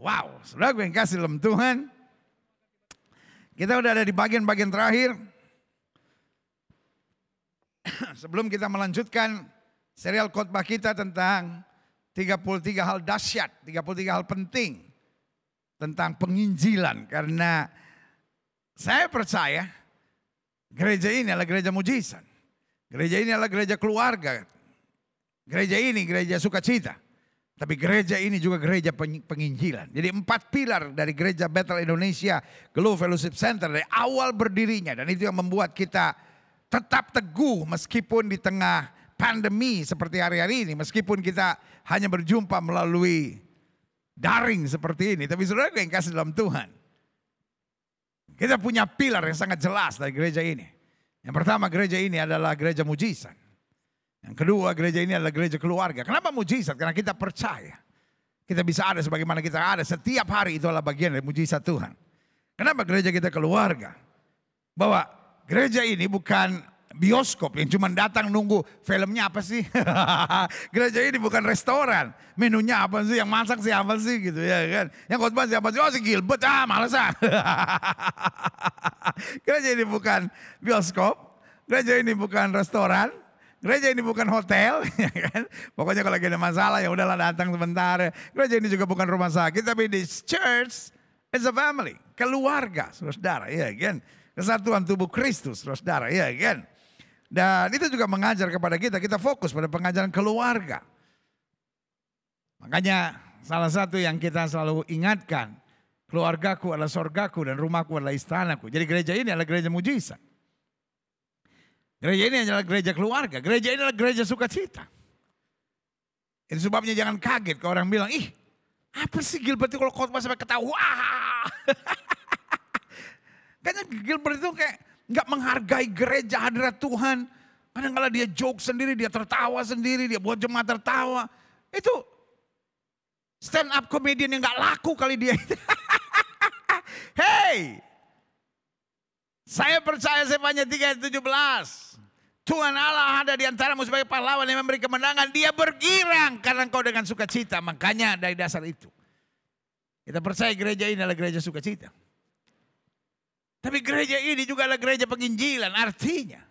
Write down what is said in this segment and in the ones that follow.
Wow, saudara gue yang kasih dalam Tuhan. Kita udah ada di bagian-bagian terakhir. Sebelum kita melanjutkan serial khotbah kita tentang 33 hal dahsyat, 33 hal penting tentang penginjilan. Karena saya percaya gereja ini adalah gereja mujizat. Gereja ini adalah gereja keluarga. Gereja ini gereja sukacita. Tapi gereja ini juga gereja penginjilan. Jadi 4 pilar dari gereja Bethel Indonesia Glow Fellowship Center dari awal berdirinya. Dan itu yang membuat kita tetap teguh meskipun di tengah pandemi seperti hari-hari ini. Meskipun kita hanya berjumpa melalui daring seperti ini. Tapi saudara yang kasih dalam Tuhan. Kita punya pilar yang sangat jelas dari gereja ini. Yang pertama, gereja ini adalah gereja mujizat. Yang kedua, gereja ini adalah gereja keluarga. Kenapa mujizat? Karena kita percaya. Kita bisa ada sebagaimana kita ada. Setiap hari itu adalah bagian dari mujizat Tuhan. Kenapa gereja kita keluarga? Bahwa gereja ini bukan bioskop yang cuma datang nunggu filmnya apa sih. Gereja ini bukan restoran. Menunya apa sih, yang masak siapa sih gitu ya kan. Yang khotbah siapa sih, oh si Gilbert, malas ah. Gereja ini bukan bioskop. Gereja ini bukan restoran. Gereja ini bukan hotel, ya kan? Pokoknya kalau ada masalah ya udahlah datang sebentar. Gereja ini juga bukan rumah sakit, tapi this church is a family, keluarga, saudara, ya kan? Kesatuan tubuh Kristus, saudara, ya kan? Dan itu juga mengajar kepada kita fokus pada pengajaran keluarga. Makanya salah satu yang kita selalu ingatkan, keluargaku adalah sorgaku dan rumahku adalah istanaku. Jadi gereja ini adalah gereja mujizat. Gereja ini adalah gereja keluarga. Gereja ini adalah gereja sukacita. Itu sebabnya jangan kaget kalau orang bilang, ih apa sih Gilbert itu kalau khotbah sampai ketawa. Kayaknya Gilbert itu kayak gak menghargai gereja hadirat Tuhan. Kadang-kadang dia joke sendiri, dia tertawa sendiri, dia buat jemaat tertawa. Itu stand up comedian yang gak laku kali dia. Hey! Saya percaya Zefanya 3:17. Tuhan Allah ada di antaramu sebagai pahlawan yang memberi kemenangan. Dia bergirang karena engkau dengan sukacita. Makanya dari dasar itu. Kita percaya gereja ini adalah gereja sukacita. Tapi gereja ini juga adalah gereja penginjilan. Artinya.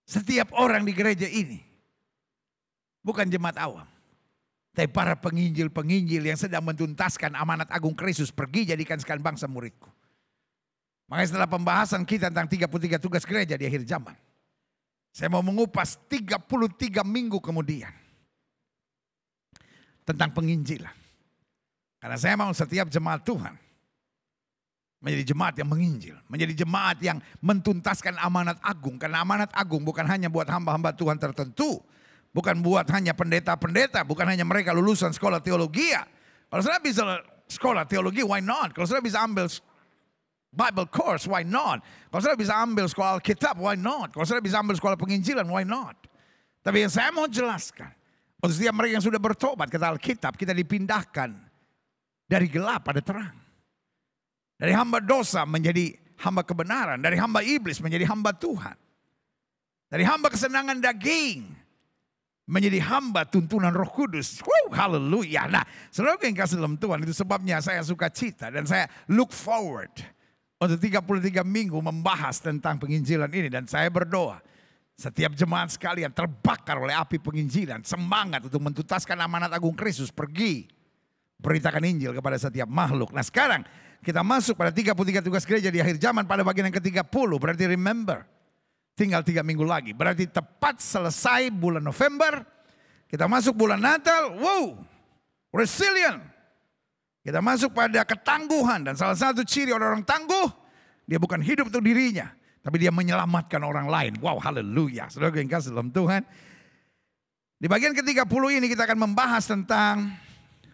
Setiap orang di gereja ini. Bukan jemaat awam. Tapi para penginjil-penginjil yang sedang mentuntaskan amanat agung Kristus. Pergi jadikan sekalian bangsa muridku. Makanya setelah pembahasan kita tentang 33 tugas gereja di akhir zaman. Saya mau mengupas 33 minggu kemudian. Tentang penginjilan. Karena saya mau setiap jemaat Tuhan. Menjadi jemaat yang menginjil. Menjadi jemaat yang mentuntaskan amanat agung. Karena amanat agung bukan hanya buat hamba-hamba Tuhan tertentu. Bukan buat hanya pendeta-pendeta. Bukan hanya mereka lulusan sekolah teologi. Kalau saudara bisa sekolah teologi, why not? Kalau saudara bisa ambil Bible course, why not? Kalau saudara bisa ambil sekolah Alkitab, why not? Kalau saudara bisa ambil sekolah penginjilan, why not? Tapi yang saya mau jelaskan, untuk setiap mereka yang sudah bertobat, kata Alkitab, kita dipindahkan dari gelap pada terang. Dari hamba dosa menjadi hamba kebenaran. Dari hamba iblis menjadi hamba Tuhan. Dari hamba kesenangan daging menjadi hamba tuntunan Roh Kudus. Haleluya. Nah, saudara yang kasih dalam Tuhan, itu sebabnya saya suka cita dan saya look forward untuk 33 minggu membahas tentang penginjilan ini. Dan saya berdoa setiap jemaat sekalian terbakar oleh api penginjilan. Semangat untuk mentuntaskan amanat agung Kristus. Pergi beritakan Injil kepada setiap makhluk. Nah sekarang kita masuk pada 33 tugas gereja di akhir zaman pada bagian yang ke-30. Berarti remember, tinggal 3 minggu lagi. Berarti tepat selesai bulan November. Kita masuk bulan Natal. Wow, resilient. Kita masuk pada ketangguhan. Dan salah satu ciri orang-orang tangguh, dia bukan hidup untuk dirinya, tapi dia menyelamatkan orang lain. Wow, haleluya. Saudara yang kasih dalam Tuhan. Di bagian ke-30 ini kita akan membahas tentang,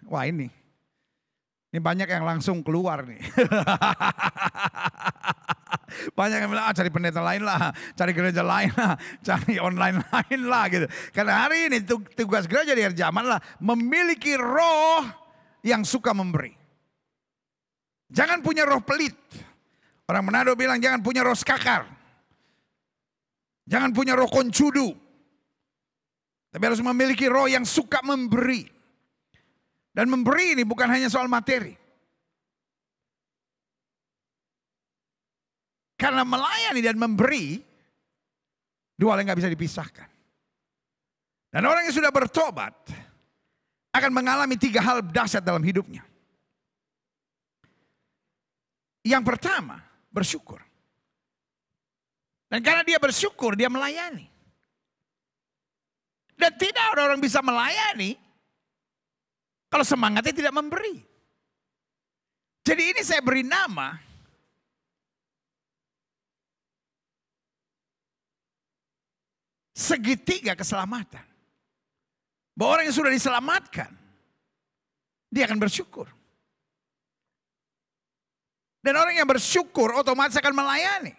wah ini banyak yang langsung keluar nih. Banyak yang bilang, cari pendeta lain lah, cari gereja lain lah, cari online lain lah gitu. Karena hari ini tugas gereja di akhir zaman lah memiliki roh yang suka memberi. Jangan punya roh pelit. Orang Manado bilang jangan punya roh skakar. Jangan punya roh koncudu. Tapi harus memiliki roh yang suka memberi. Dan memberi ini bukan hanya soal materi. Karena melayani dan memberi, dua hal yang gak bisa dipisahkan. Dan orang yang sudah bertobat akan mengalami 3 hal dahsyat dalam hidupnya. Yang pertama, bersyukur. Dan karena dia bersyukur, dia melayani. Dan tidak ada orang bisa melayani kalau semangatnya tidak memberi. Jadi ini saya beri nama segitiga keselamatan. Bahwa orang yang sudah diselamatkan, dia akan bersyukur. Dan orang yang bersyukur otomatis akan melayani.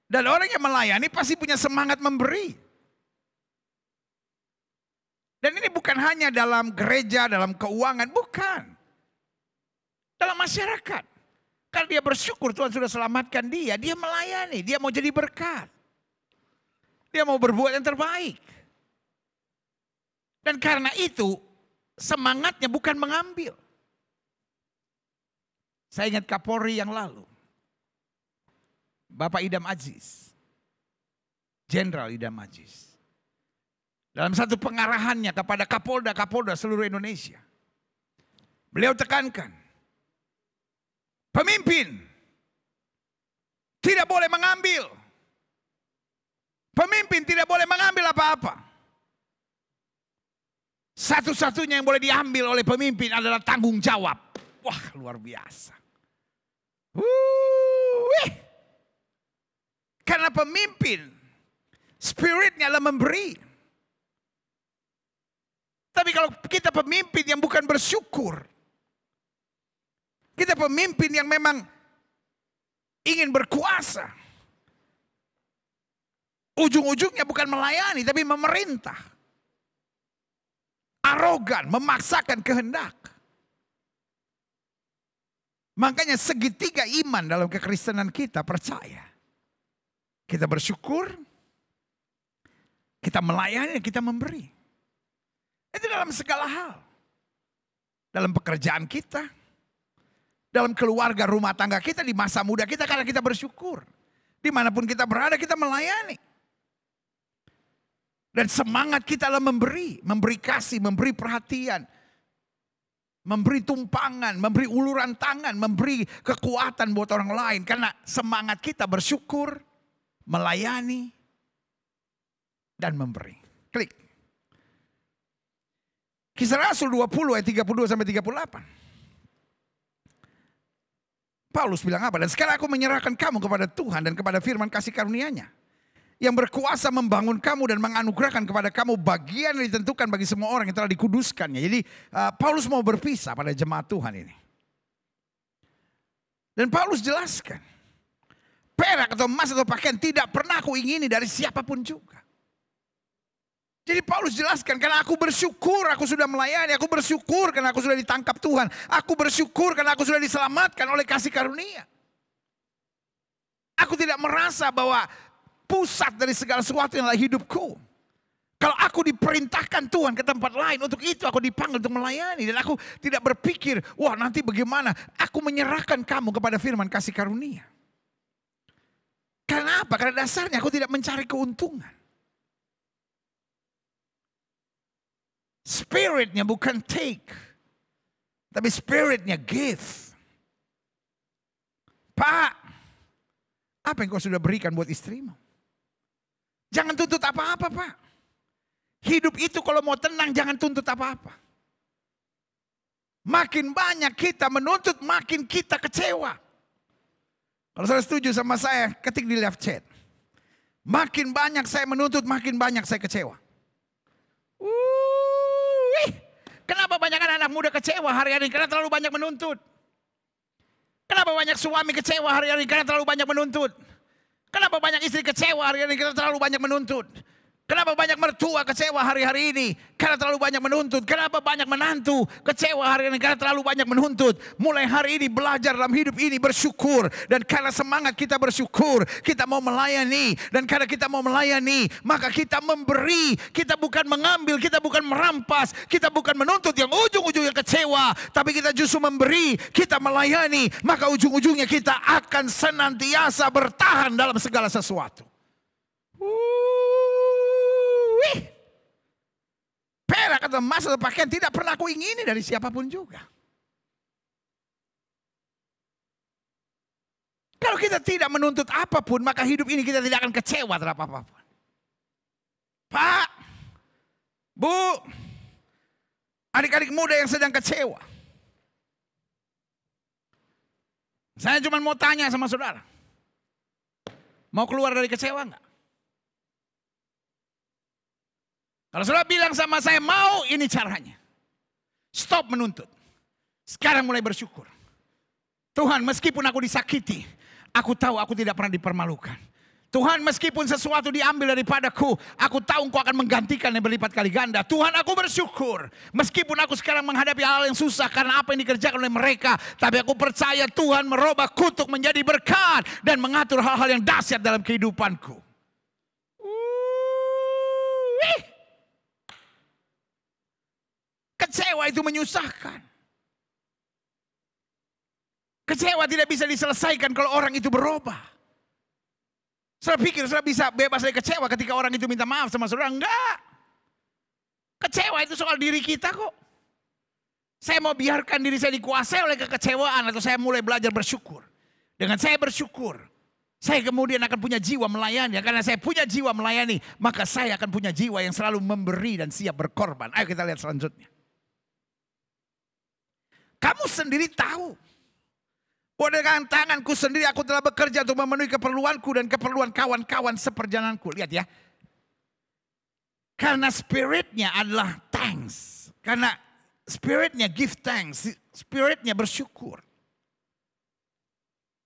Dan orang yang melayani pasti punya semangat memberi. Dan ini bukan hanya dalam gereja, dalam keuangan, bukan. Dalam masyarakat. Kalau dia bersyukur Tuhan sudah selamatkan dia melayani, dia mau jadi berkat. Dia mau berbuat yang terbaik. Dan karena itu semangatnya bukan mengambil. Saya ingat Kapolri yang lalu. Bapak Idam Aziz. Jenderal Idam Aziz. Dalam satu pengarahannya kepada Kapolda seluruh Indonesia. Beliau tekankan. Pemimpin tidak boleh mengambil. Pemimpin tidak boleh mengambil apa-apa. Satu-satunya yang boleh diambil oleh pemimpin adalah tanggung jawab. Wah, luar biasa. Karena pemimpin, spiritnya adalah memberi. Tapi kalau kita pemimpin yang bukan bersyukur, kita pemimpin yang memang ingin berkuasa, ujung-ujungnya bukan melayani tapi memerintah. Arogan, memaksakan kehendak. Makanya segitiga iman dalam kekristenan kita percaya. Kita bersyukur, kita melayani, kita memberi. Itu dalam segala hal. Dalam pekerjaan kita, dalam keluarga rumah tangga kita, di masa muda kita karena kita bersyukur. Dimanapun kita berada kita melayani. Dan semangat kita adalah memberi kasih, memberi perhatian. Memberi tumpangan, memberi uluran tangan, memberi kekuatan buat orang lain. Karena semangat kita bersyukur, melayani, dan memberi. Klik. Kisah Rasul 20 ayat 32 sampai 38. Paulus bilang apa? Dan sekarang aku menyerahkan kamu kepada Tuhan dan kepada firman kasih karunia-Nya, yang berkuasa membangun kamu dan menganugerahkan kepada kamu bagian yang ditentukan bagi semua orang yang telah dikuduskannya. Jadi Paulus mau berpisah pada jemaat Tuhan ini. Dan Paulus jelaskan, perak atau emas atau pakaian tidak pernah aku ingini dari siapapun juga. Jadi Paulus jelaskan, karena aku bersyukur aku sudah melayani, aku bersyukur karena aku sudah ditangkap Tuhan, aku bersyukur karena aku sudah diselamatkan oleh kasih karunia. Aku tidak merasa bahwa pusat dari segala sesuatu yang adalah hidupku. Kalau aku diperintahkan Tuhan ke tempat lain, untuk itu aku dipanggil untuk melayani. Dan aku tidak berpikir, wah nanti bagaimana. Aku menyerahkan kamu kepada firman kasih karunia. Karena apa? Karena dasarnya aku tidak mencari keuntungan. Spiritnya bukan take, tapi spiritnya give. Pak, apa yang kau sudah berikan buat istrimu? Jangan tuntut apa-apa, Pak. Hidup itu kalau mau tenang jangan tuntut apa-apa. Makin banyak kita menuntut, makin kita kecewa. Kalau saudara setuju sama saya, ketik di live chat. Makin banyak saya menuntut, makin banyak saya kecewa. Kenapa banyak anak muda kecewa hari-hari? Karena terlalu banyak menuntut. Kenapa banyak suami kecewa hari-hari? Karena terlalu banyak menuntut. Kenapa banyak istri kecewa hari-hari? Karena terlalu banyak menuntut. Kenapa banyak mertua kecewa hari-hari ini? Karena terlalu banyak menuntut. Kenapa banyak menantu kecewa hari ini? Karena terlalu banyak menuntut. Mulai hari ini belajar dalam hidup ini bersyukur. Dan karena semangat kita bersyukur, kita mau melayani. Dan karena kita mau melayani, maka kita memberi. Kita bukan mengambil, kita bukan merampas. Kita bukan menuntut yang ujung-ujungnya kecewa. Tapi kita justru memberi, kita melayani. Maka ujung-ujungnya kita akan senantiasa bertahan dalam segala sesuatu. Perak atau emas atau pakaian tidak pernah aku ingini dari siapapun juga. Kalau kita tidak menuntut apapun, maka hidup ini kita tidak akan kecewa terhadap apapun. Pak, Bu, adik-adik muda yang sedang kecewa. Saya cuma mau tanya sama saudara. Mau keluar dari kecewa enggak? Kalau saudara bilang sama saya, mau, ini caranya. Stop menuntut. Sekarang mulai bersyukur. Tuhan, meskipun aku disakiti, aku tahu aku tidak pernah dipermalukan. Tuhan, meskipun sesuatu diambil daripadaku, aku tahu Engkau akan menggantikan yang berlipat kali ganda. Tuhan, aku bersyukur. Meskipun aku sekarang menghadapi hal yang susah karena apa yang dikerjakan oleh mereka. Tapi aku percaya Tuhan merubah kutuk menjadi berkat. Dan mengatur hal-hal yang dahsyat dalam kehidupanku. Kecewa itu menyusahkan. Kecewa tidak bisa diselesaikan kalau orang itu berubah. Saudara pikir saudara bisa bebas dari kecewa ketika orang itu minta maaf sama saudara? Enggak. Kecewa itu soal diri kita kok. Saya mau biarkan diri saya dikuasai oleh kekecewaan atau saya mulai belajar bersyukur. Dengan saya bersyukur, saya kemudian akan punya jiwa melayani. Karena saya punya jiwa melayani, maka saya akan punya jiwa yang selalu memberi dan siap berkorban. Ayo kita lihat selanjutnya. Kamu sendiri tahu bahwa dengan tanganku sendiri aku telah bekerja untuk memenuhi keperluanku dan keperluan kawan-kawan seperjalananku. Lihat ya. Karena spiritnya adalah thanks. Karena spiritnya give thanks. Spiritnya bersyukur.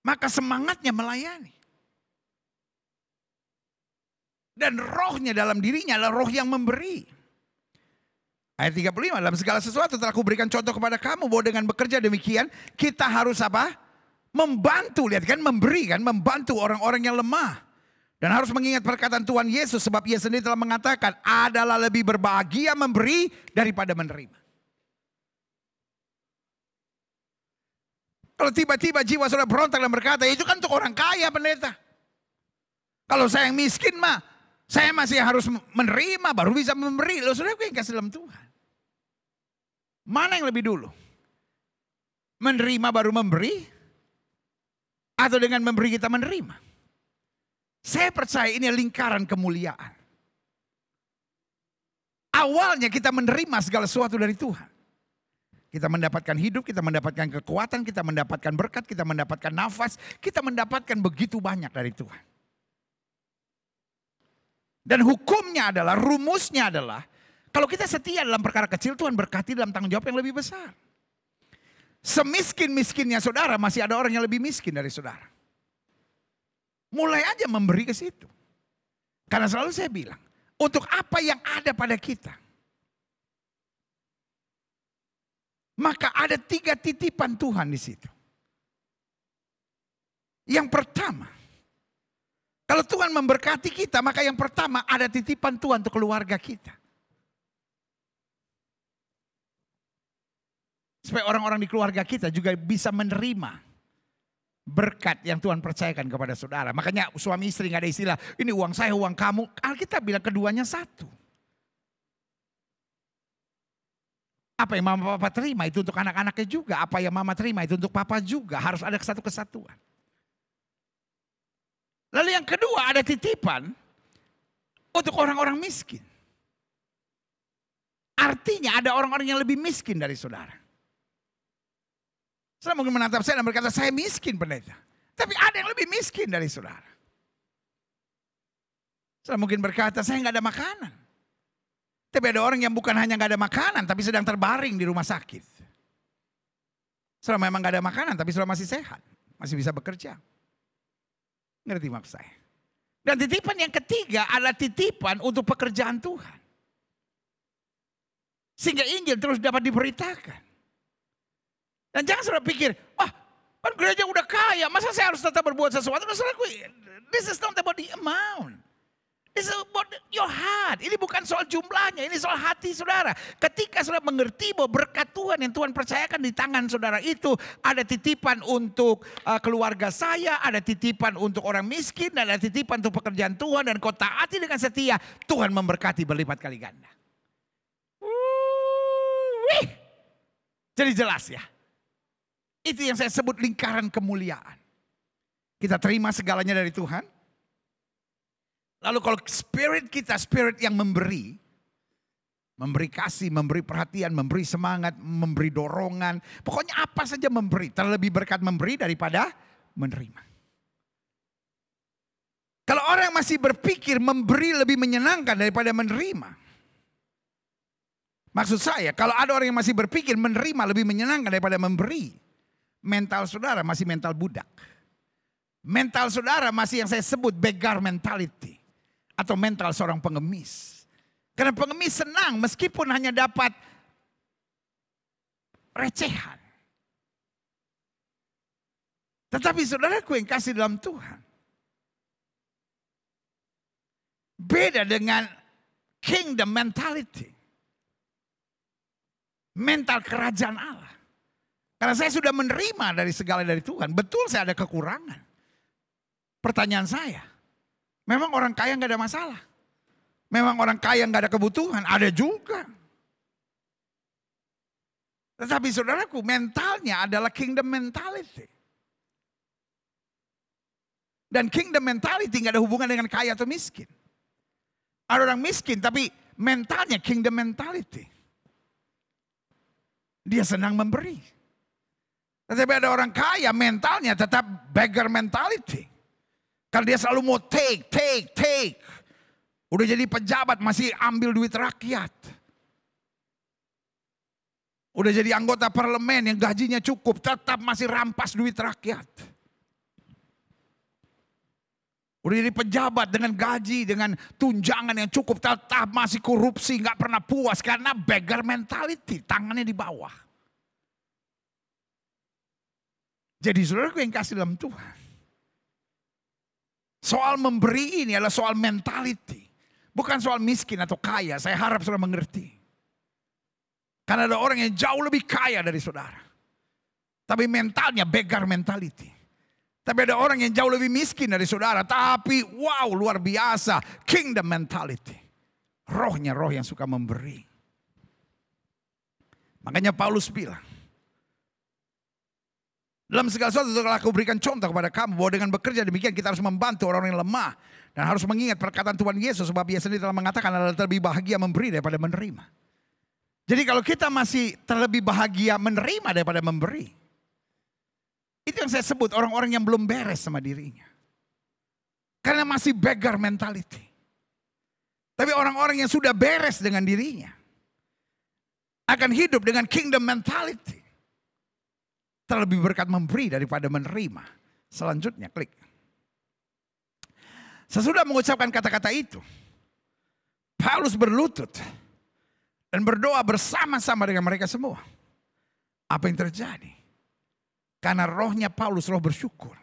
Maka semangatnya melayani. Dan rohnya dalam dirinya adalah roh yang memberi. Ayat 35, dalam segala sesuatu telah kuberikan contoh kepada kamu bahwa dengan bekerja demikian kita harus apa? Membantu, lihat kan, memberi kan, membantu orang-orang yang lemah. Dan harus mengingat perkataan Tuhan Yesus sebab Ia sendiri telah mengatakan adalah lebih berbahagia memberi daripada menerima. Kalau tiba-tiba jiwa saudara berontak dan berkata, itu kan untuk orang kaya pendeta. Kalau saya yang miskin mah, saya masih harus menerima baru bisa memberi. Loh saudara yang kasih dalam Tuhan. Mana yang lebih dulu? Menerima baru memberi? Atau dengan memberi kita menerima? Saya percaya ini lingkaran kemuliaan. Awalnya kita menerima segala sesuatu dari Tuhan. Kita mendapatkan hidup, kita mendapatkan kekuatan, kita mendapatkan berkat, kita mendapatkan nafas. Kita mendapatkan begitu banyak dari Tuhan. Dan hukumnya adalah, rumusnya adalah, kalau kita setia dalam perkara kecil, Tuhan berkati dalam tanggung jawab yang lebih besar. Semiskin-miskinnya saudara, masih ada orang yang lebih miskin dari saudara. Mulai aja memberi ke situ. Karena selalu saya bilang, untuk apa yang ada pada kita, maka ada 3 titipan Tuhan di situ. Yang pertama, kalau Tuhan memberkati kita, maka yang pertama ada titipan Tuhan untuk keluarga kita. Supaya orang-orang di keluarga kita juga bisa menerima berkat yang Tuhan percayakan kepada saudara. Makanya suami istri gak ada istilah, ini uang saya, uang kamu. Alkitab bilang keduanya satu. Apa yang mama papa terima itu untuk anak-anaknya juga. Apa yang mama terima itu untuk papa juga. Harus ada satu kesatuan. Lalu yang kedua ada titipan untuk orang-orang miskin. Artinya ada orang-orang yang lebih miskin dari saudara. Saudara mungkin menatap saya dan berkata, saya miskin pendeta. Tapi ada yang lebih miskin dari saudara. Saudara mungkin berkata, saya nggak ada makanan. Tapi ada orang yang bukan hanya nggak ada makanan, tapi sedang terbaring di rumah sakit. Saudara memang nggak ada makanan, tapi saudara masih sehat. Masih bisa bekerja. Ngerti maksud saya? Dan titipan yang ketiga adalah titipan untuk pekerjaan Tuhan. Sehingga Injil terus dapat diberitakan. Dan jangan saudara pikir, kan gereja udah kaya, masa saya harus tetap berbuat sesuatu? Saudaraku, this is not about the amount. This is about your heart. Ini bukan soal jumlahnya, ini soal hati saudara. Ketika saudara mengerti bahwa berkat Tuhan yang Tuhan percayakan di tangan saudara itu, ada titipan untuk keluarga saya, ada titipan untuk orang miskin, dan ada titipan untuk pekerjaan Tuhan, dan kau taati dengan setia, Tuhan memberkati berlipat kali ganda. Jadi jelas ya. Itu yang saya sebut lingkaran kemuliaan. Kita terima segalanya dari Tuhan. Lalu kalau spirit kita, spirit yang memberi kasih, memberi perhatian, memberi semangat, memberi dorongan. Pokoknya apa saja memberi. Terlebih berkat memberi daripada menerima. Kalau orang masih berpikir memberi lebih menyenangkan daripada menerima. Maksud saya, kalau ada orang yang masih berpikir menerima lebih menyenangkan daripada memberi. Mental saudara masih mental budak. Mental saudara masih yang saya sebut beggar mentality. Atau mental seorang pengemis. Karena pengemis senang meskipun hanya dapat recehan. Tetapi saudaraku yang kasih dalam Tuhan. Beda dengan kingdom mentality. Mental kerajaan Allah. Karena saya sudah menerima dari segala dari Tuhan. Betul saya ada kekurangan. Pertanyaan saya. Memang orang kaya nggak ada masalah. Memang orang kaya nggak ada kebutuhan, ada juga. Tetapi saudaraku, mentalnya adalah kingdom mentality. Dan kingdom mentality nggak ada hubungan dengan kaya atau miskin. Ada orang miskin tapi mentalnya kingdom mentality. Dia senang memberi. Tetapi ada orang kaya mentalnya tetap beggar mentality. Karena dia selalu mau take. Udah jadi pejabat masih ambil duit rakyat. Udah jadi anggota parlemen yang gajinya cukup tetap masih rampas duit rakyat. Udah jadi pejabat dengan gaji, dengan tunjangan yang cukup tetap masih korupsi, gak pernah puas karena beggar mentality, tangannya di bawah. Jadi saudaraku yang kasih dalam Tuhan. Soal memberi ini adalah soal mentality. Bukan soal miskin atau kaya. Saya harap saudara mengerti. Karena ada orang yang jauh lebih kaya dari saudara. Tapi mentalnya beggar mentality. Tapi ada orang yang jauh lebih miskin dari saudara. Tapi wow luar biasa. Kingdom mentality. Rohnya roh yang suka memberi. Makanya Paulus bilang. Dalam segala sesuatu telah aku berikan contoh kepada kamu bahwa dengan bekerja demikian kita harus membantu orang yang lemah. Dan harus mengingat perkataan Tuhan Yesus sebab Dia sendiri telah mengatakan adalah terlebih bahagia memberi daripada menerima. Jadi kalau kita masih terlebih bahagia menerima daripada memberi. Itu yang saya sebut orang-orang yang belum beres sama dirinya. Karena masih beggar mentality. Tapi orang-orang yang sudah beres dengan dirinya. Akan hidup dengan kingdom mentality. Terlebih berkat memberi daripada menerima. Selanjutnya klik. Sesudah mengucapkan kata-kata itu. Paulus berlutut. Dan berdoa bersama-sama dengan mereka semua. Apa yang terjadi? Karena rohnya Paulus roh bersyukur.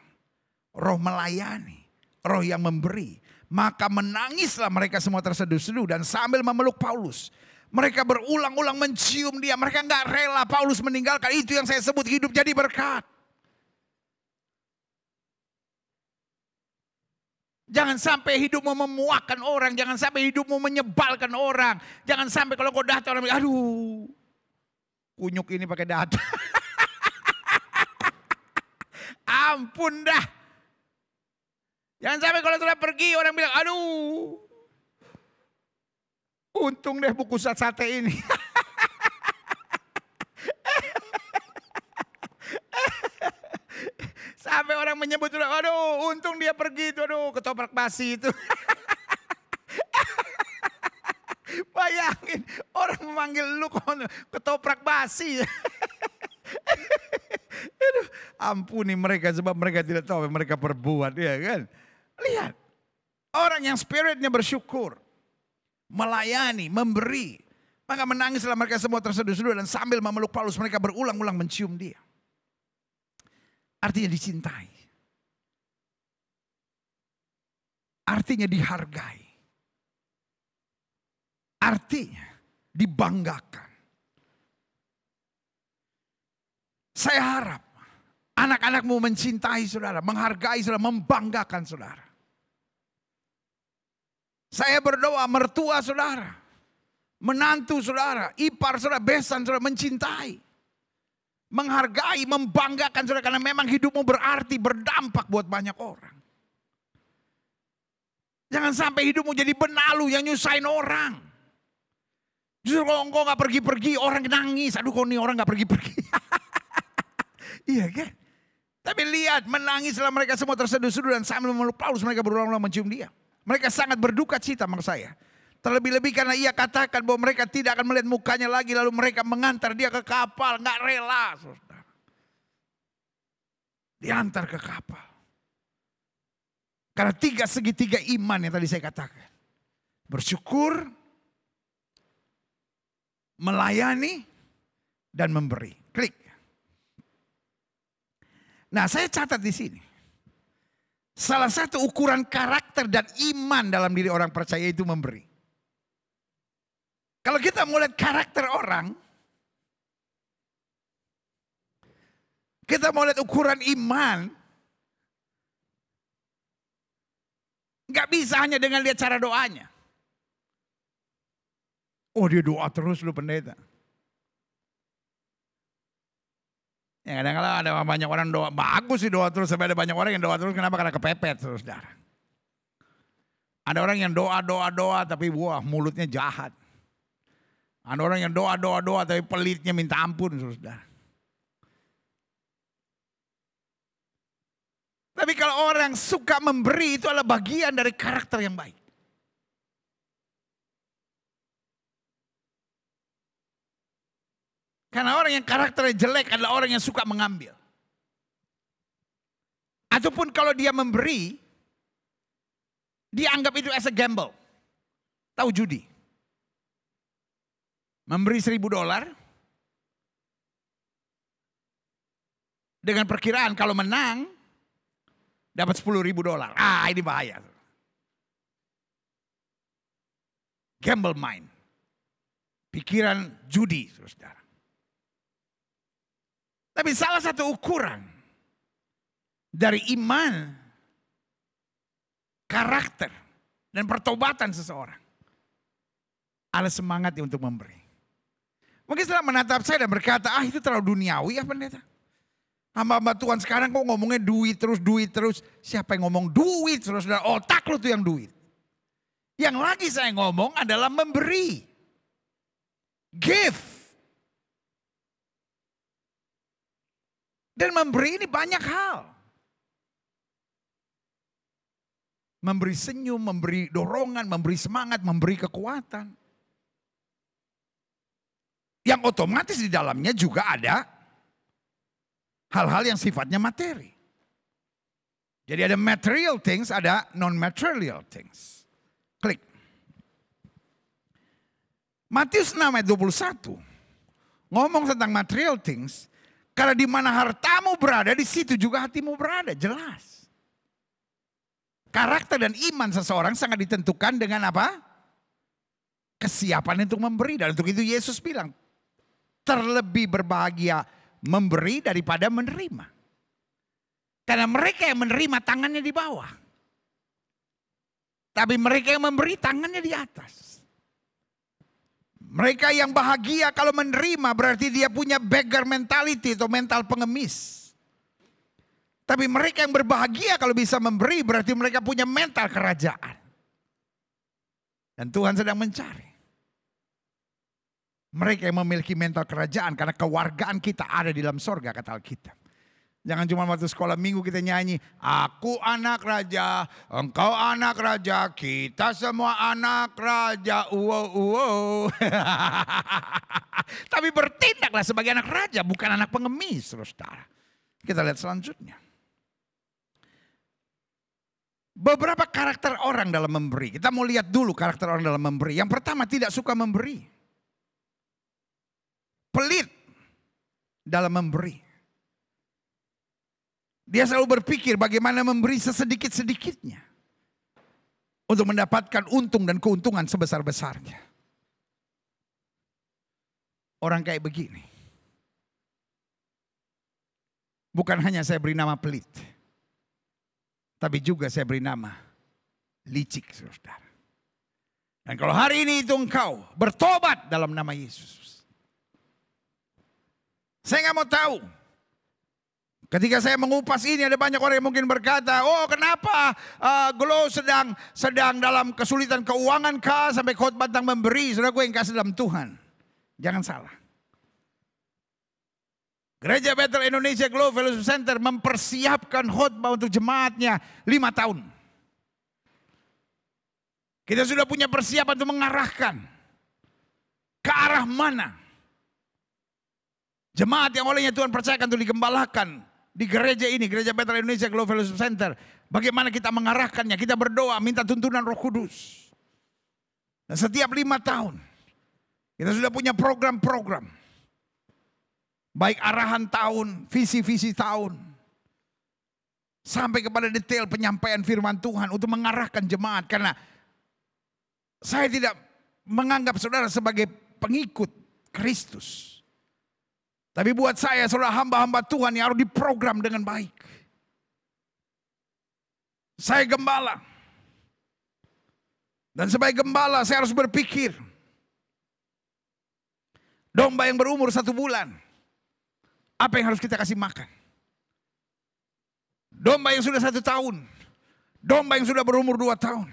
Roh melayani. Roh yang memberi. Maka menangislah mereka semua terseduh-seduh. Dan sambil memeluk Paulus. Mereka berulang-ulang mencium dia. Mereka gak rela Paulus meninggalkan. Itu yang saya sebut hidup jadi berkat. Jangan sampai hidupmu memuakkan orang. Jangan sampai hidupmu menyebalkan orang. Jangan sampai kalau kau datang orang bilang, aduh kunyuk ini pakai data. Ampun dah. Jangan sampai kalau sudah pergi orang bilang, aduh untung deh buku sate ini. Sampai orang menyebut, aduh untung dia pergi itu, aduh ketoprak basi itu. Bayangin orang memanggil lu ketoprak basi. Ampuni mereka sebab mereka tidak tahu apa yang mereka perbuat, ya kan? Lihat. Orang yang spiritnya bersyukur, melayani, memberi, maka menangislah mereka semua terseduh-seduh dan sambil memeluk Paulus mereka berulang-ulang mencium dia. Artinya dicintai. Artinya dihargai. Artinya dibanggakan. Saya harap anak-anakmu mencintai saudara, menghargai saudara, membanggakan saudara. Saya berdoa mertua saudara, menantu saudara, ipar saudara, besan saudara mencintai. Menghargai, membanggakan saudara karena memang hidupmu berarti, berdampak buat banyak orang. Jangan sampai hidupmu jadi benalu yang nyusahin orang. Justru kalau engkau gak pergi-pergi, orang nangis. Aduh kok nih orang gak pergi-pergi. Iya kan? Tapi lihat, menangislah mereka semua terseduh-seduh dan sambil memeluk Paulus mereka berulang-ulang mencium dia. Mereka sangat berduka cita maksud saya. Terlebih-lebih karena ia katakan bahwa mereka tidak akan melihat mukanya lagi. Lalu mereka mengantar dia ke kapal. Gak rela. Saudara. Diantar ke kapal. Karena segitiga iman yang tadi saya katakan. Bersyukur, melayani, dan memberi. Klik. Nah saya catat di sini. Salah satu ukuran karakter dan iman dalam diri orang percaya itu memberi. Kalau kita mau lihat karakter orang, kita mau lihat ukuran iman, gak bisa hanya dengan lihat cara doanya. Oh dia doa terus lu pendeta. Ya kadang-kadang ada banyak orang doa, bagus sih doa terus, sampai ada banyak orang yang doa terus, kenapa? Karena kepepet saudara. Ada orang yang doa tapi wah mulutnya jahat. Ada orang yang doa tapi pelitnya minta ampun saudara. Tapi kalau orang suka memberi itu adalah bagian dari karakter yang baik. Karena orang yang karakternya jelek adalah orang yang suka mengambil. Ataupun kalau dia memberi, dia anggap itu as a gamble. Tahu judi? Memberi $1.000 dengan perkiraan kalau menang dapat $10.000. Ah ini bahaya. Gamble mind. Pikiran judi, saudara. Tapi salah satu ukuran dari iman, karakter, dan pertobatan seseorang adalah semangatnya untuk memberi. Mungkin setelah menatap saya dan berkata, itu terlalu duniawi ya pendeta. Hamba-hamba Tuhan sekarang kok ngomongnya duit terus. Siapa yang ngomong duit terus? Otak lu tuh yang duit. Yang lagi saya ngomong adalah memberi. Give. Dan memberi ini banyak hal. Memberi senyum, memberi dorongan, memberi semangat, memberi kekuatan. Yang otomatis di dalamnya juga ada hal-hal yang sifatnya materi. Jadi ada material things, ada non-material things. Klik. Matius 6 ayat 21. Ngomong tentang material things. Karena di mana hartamu berada, di situ juga hatimu berada. Jelas. Karakter dan iman seseorang sangat ditentukan dengan apa? Kesiapan untuk memberi. Dan untuk itu Yesus bilang, terlebih berbahagia memberi daripada menerima. Karena mereka yang menerima tangannya di bawah. Tapi mereka yang memberi tangannya di atas. Mereka yang bahagia kalau menerima berarti dia punya beggar mentality atau mental pengemis. Tapi mereka yang berbahagia kalau bisa memberi berarti mereka punya mental kerajaan. Dan Tuhan sedang mencari mereka yang memiliki mental kerajaan karena kewargaan kita ada di dalam sorga kata Alkitab. Jangan cuma waktu sekolah minggu kita nyanyi, aku anak raja, engkau anak raja, kita semua anak raja, uwo. Tapi bertindaklah sebagai anak raja, bukan anak pengemis, saudara. Kita lihat selanjutnya. Beberapa karakter orang dalam memberi. Kita mau lihat dulu karakter orang dalam memberi. Yang pertama, tidak suka memberi. Pelit dalam memberi. Dia selalu berpikir bagaimana memberi sesedikit-sedikitnya untuk mendapatkan untung dan keuntungan sebesar-besarnya. Orang kayak begini. Bukan hanya saya beri nama pelit. Tapi juga saya beri nama licik, saudara. Dan kalau hari ini itu engkau bertobat dalam nama Yesus. Saya nggak mau tahu. Ketika saya mengupas ini ada banyak orang yang mungkin berkata, oh kenapa Glo sedang dalam kesulitan keuangan kah sampai khotbah tentang memberi. Saudara, gue yang kasih dalam Tuhan. Jangan salah. Gereja Bethel Indonesia Glow Fellowship Center mempersiapkan khotbah untuk jemaatnya 5 tahun. Kita sudah punya persiapan untuk mengarahkan ke arah mana jemaat yang olehnya Tuhan percayakan untuk digembalakan di gereja ini, Gereja Bethel Indonesia Glow Fellowship Center. Bagaimana kita mengarahkannya, kita berdoa minta tuntunan Roh Kudus. Dan setiap 5 tahun kita sudah punya program-program. Baik arahan tahun, visi-visi tahun. Sampai kepada detail penyampaian firman Tuhan untuk mengarahkan jemaat. Karena saya tidak menganggap saudara sebagai pengikut Kristus. Tapi buat saya saudara hamba-hamba Tuhan yang harus diprogram dengan baik. Saya gembala. Dan sebagai gembala saya harus berpikir. Domba yang berumur 1 bulan. Apa yang harus kita kasih makan? Domba yang sudah 1 tahun. Domba yang sudah berumur 2 tahun.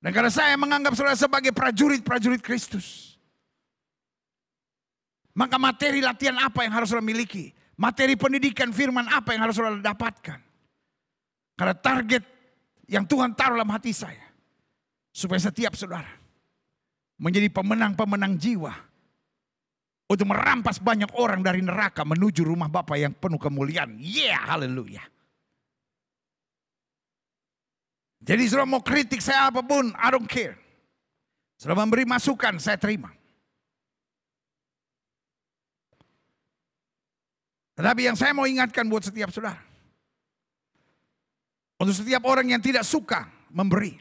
Dan karena saya menganggap saudara sebagai prajurit-prajurit Kristus. Maka materi latihan apa yang harus saudara miliki? Materi pendidikan firman apa yang harus saudara dapatkan? Karena target yang Tuhan taruh dalam hati saya. Supaya setiap saudara menjadi pemenang-pemenang jiwa. Untuk merampas banyak orang dari neraka menuju rumah Bapa yang penuh kemuliaan. Yeah, haleluya. Jadi saudara mau kritik saya apapun, I don't care. Saudara memberi masukan, saya terima. Tetapi yang saya mau ingatkan buat setiap saudara. Untuk setiap orang yang tidak suka memberi.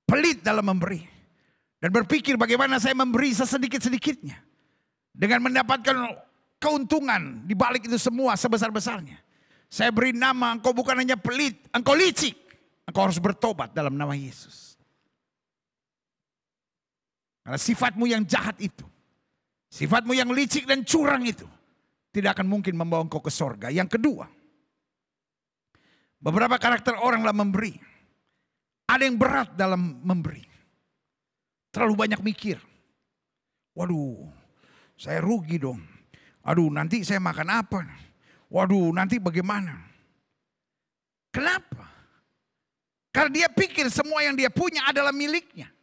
Pelit dalam memberi. Dan berpikir bagaimana saya memberi sesedikit-sedikitnya. Dengan mendapatkan keuntungan di balik itu semua sebesar-besarnya. Saya beri nama, engkau bukan hanya pelit, engkau licik. Engkau harus bertobat dalam nama Yesus. Karena sifatmu yang jahat itu, sifatmu yang licik dan curang itu, tidak akan mungkin membawa engkau ke sorga. Yang kedua, beberapa karakter orang dalam memberi. Ada yang berat dalam memberi. Terlalu banyak mikir. Waduh. Saya rugi dong. Aduh nanti saya makan apa? Waduh nanti bagaimana? Kenapa? Karena dia pikir semua yang dia punya adalah miliknya.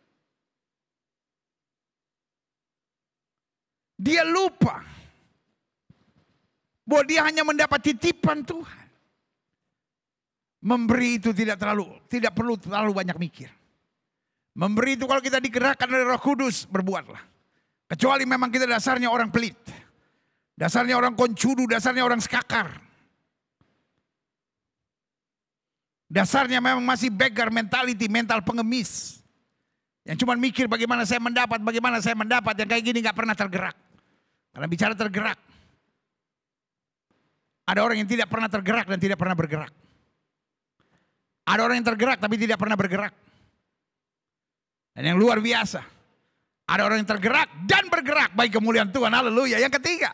Dia lupa bahwa dia hanya mendapat titipan Tuhan. Memberi itu tidak perlu terlalu banyak mikir. Memberi itu kalau kita digerakkan oleh Roh Kudus, berbuatlah. Kecuali memang kita dasarnya orang pelit. Dasarnya orang koncudu, dasarnya orang skakar. Dasarnya memang masih beggar mentality, mental pengemis. Yang cuma mikir bagaimana saya mendapat. Yang kayak gini gak pernah tergerak. Karena bicara tergerak. Ada orang yang tidak pernah tergerak dan tidak pernah bergerak. Ada orang yang tergerak tapi tidak pernah bergerak. Dan yang luar biasa. Ada orang yang tergerak dan bergerak bagi kemuliaan Tuhan. Haleluya. Yang ketiga.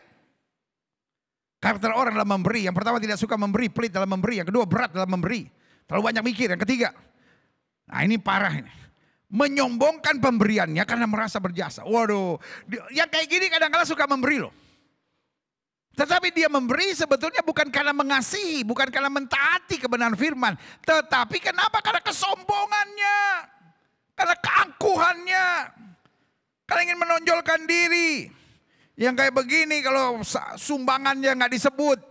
Karakter orang dalam memberi. Yang pertama tidak suka memberi, pelit dalam memberi. Yang kedua berat dalam memberi. Terlalu banyak mikir. Yang ketiga. Nah ini parah ini. Menyombongkan pemberiannya karena merasa berjasa. Waduh. Yang kayak gini kadang-kadang suka memberi loh. Tetapi dia memberi sebetulnya bukan karena mengasihi. Bukan karena mentaati kebenaran firman. Tetapi kenapa? Karena kesombongannya. Karena keangkuhannya. Karena ingin menonjolkan diri. Yang kayak begini kalau sumbangannya nggak disebut.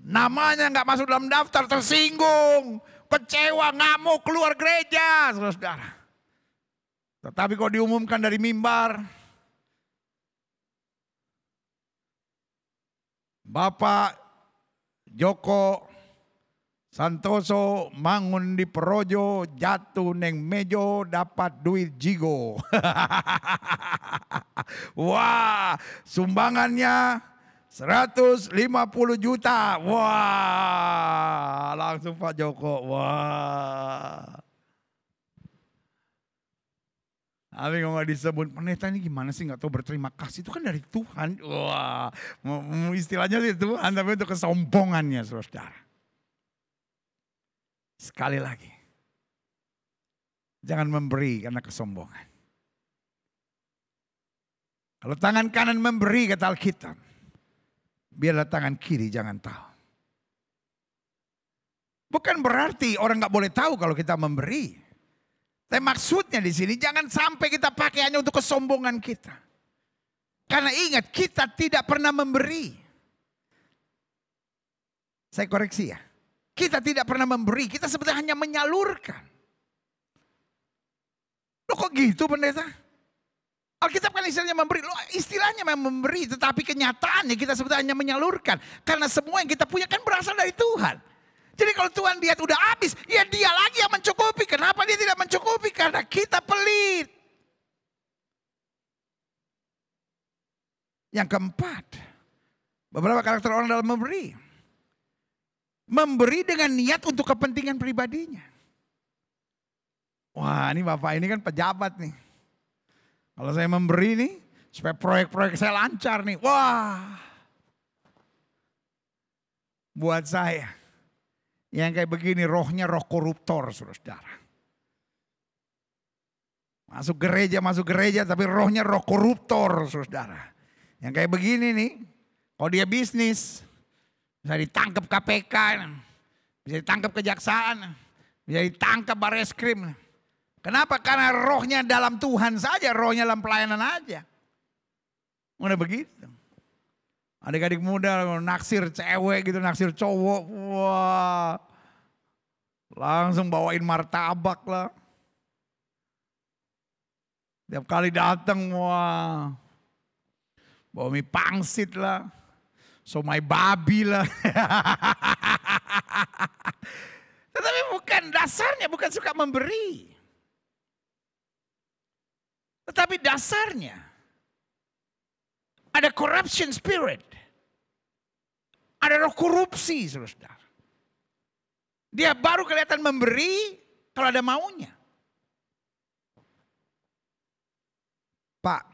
Namanya nggak masuk dalam daftar, tersinggung. kecewa, ngamuk, keluar gereja, saudara-saudara. Tetapi kalau diumumkan dari mimbar, Bapak Joko Santoso mangun di Projo, jatuh neng mejo, dapat duit jigo. Wah, sumbangannya 150 juta. Wah, langsung Pak Joko. Wah. Tapi kalau nggak disebut pendeta ini gimana sih, nggak tahu berterima kasih, itu kan dari Tuhan. Wah, istilahnya dari Tuhan, tapi untuk kesombongannya, saudara. Sekali lagi, jangan memberi karena kesombongan. Kalau tangan kanan memberi, kata Alkitab, biarlah tangan kiri jangan tahu. Bukan berarti orang nggak boleh tahu kalau kita memberi. Tapi maksudnya di sini jangan sampai kita pakai hanya untuk kesombongan kita. Karena ingat, kita tidak pernah memberi. Saya koreksi ya. Kita tidak pernah memberi, kita sebetulnya hanya menyalurkan. Loh kok gitu pendeta? Alkitab kan istilahnya memberi, loh istilahnya memang memberi, tetapi kenyataannya kita sebetulnya hanya menyalurkan. Karena semua yang kita punya kan berasal dari Tuhan. Jadi kalau Tuhan lihat udah habis, ya dia lagi yang mencukupi. Kenapa dia tidak mencukupi? Karena kita pelit. Yang keempat, beberapa karakter orang dalam memberi. Memberi dengan niat untuk kepentingan pribadinya. Wah, ini Bapak ini kan pejabat nih. Kalau saya memberi nih, supaya proyek-proyek saya lancar nih. Wah, buat saya, yang kayak begini rohnya roh koruptor, saudara. Masuk gereja, tapi rohnya roh koruptor, saudara. Yang kayak begini nih, kalau dia bisnis, bisa ditangkap KPK, bisa ditangkap kejaksaan, bisa ditangkap Bareskrim. Kenapa? Karena rohnya dalam Tuhan saja, rohnya dalam pelayanan aja. Udah begitu. Adik-adik muda naksir cewek gitu, naksir cowok. Wah, langsung bawain martabak lah. Tiap kali datang, wah, bawa mie pangsit lah. Somai babi lah. Tetapi bukan dasarnya, bukan suka memberi. Tetapi dasarnya ada corruption spirit. Ada roh korupsi, saudara. Dia baru kelihatan memberi kalau ada maunya. Pak,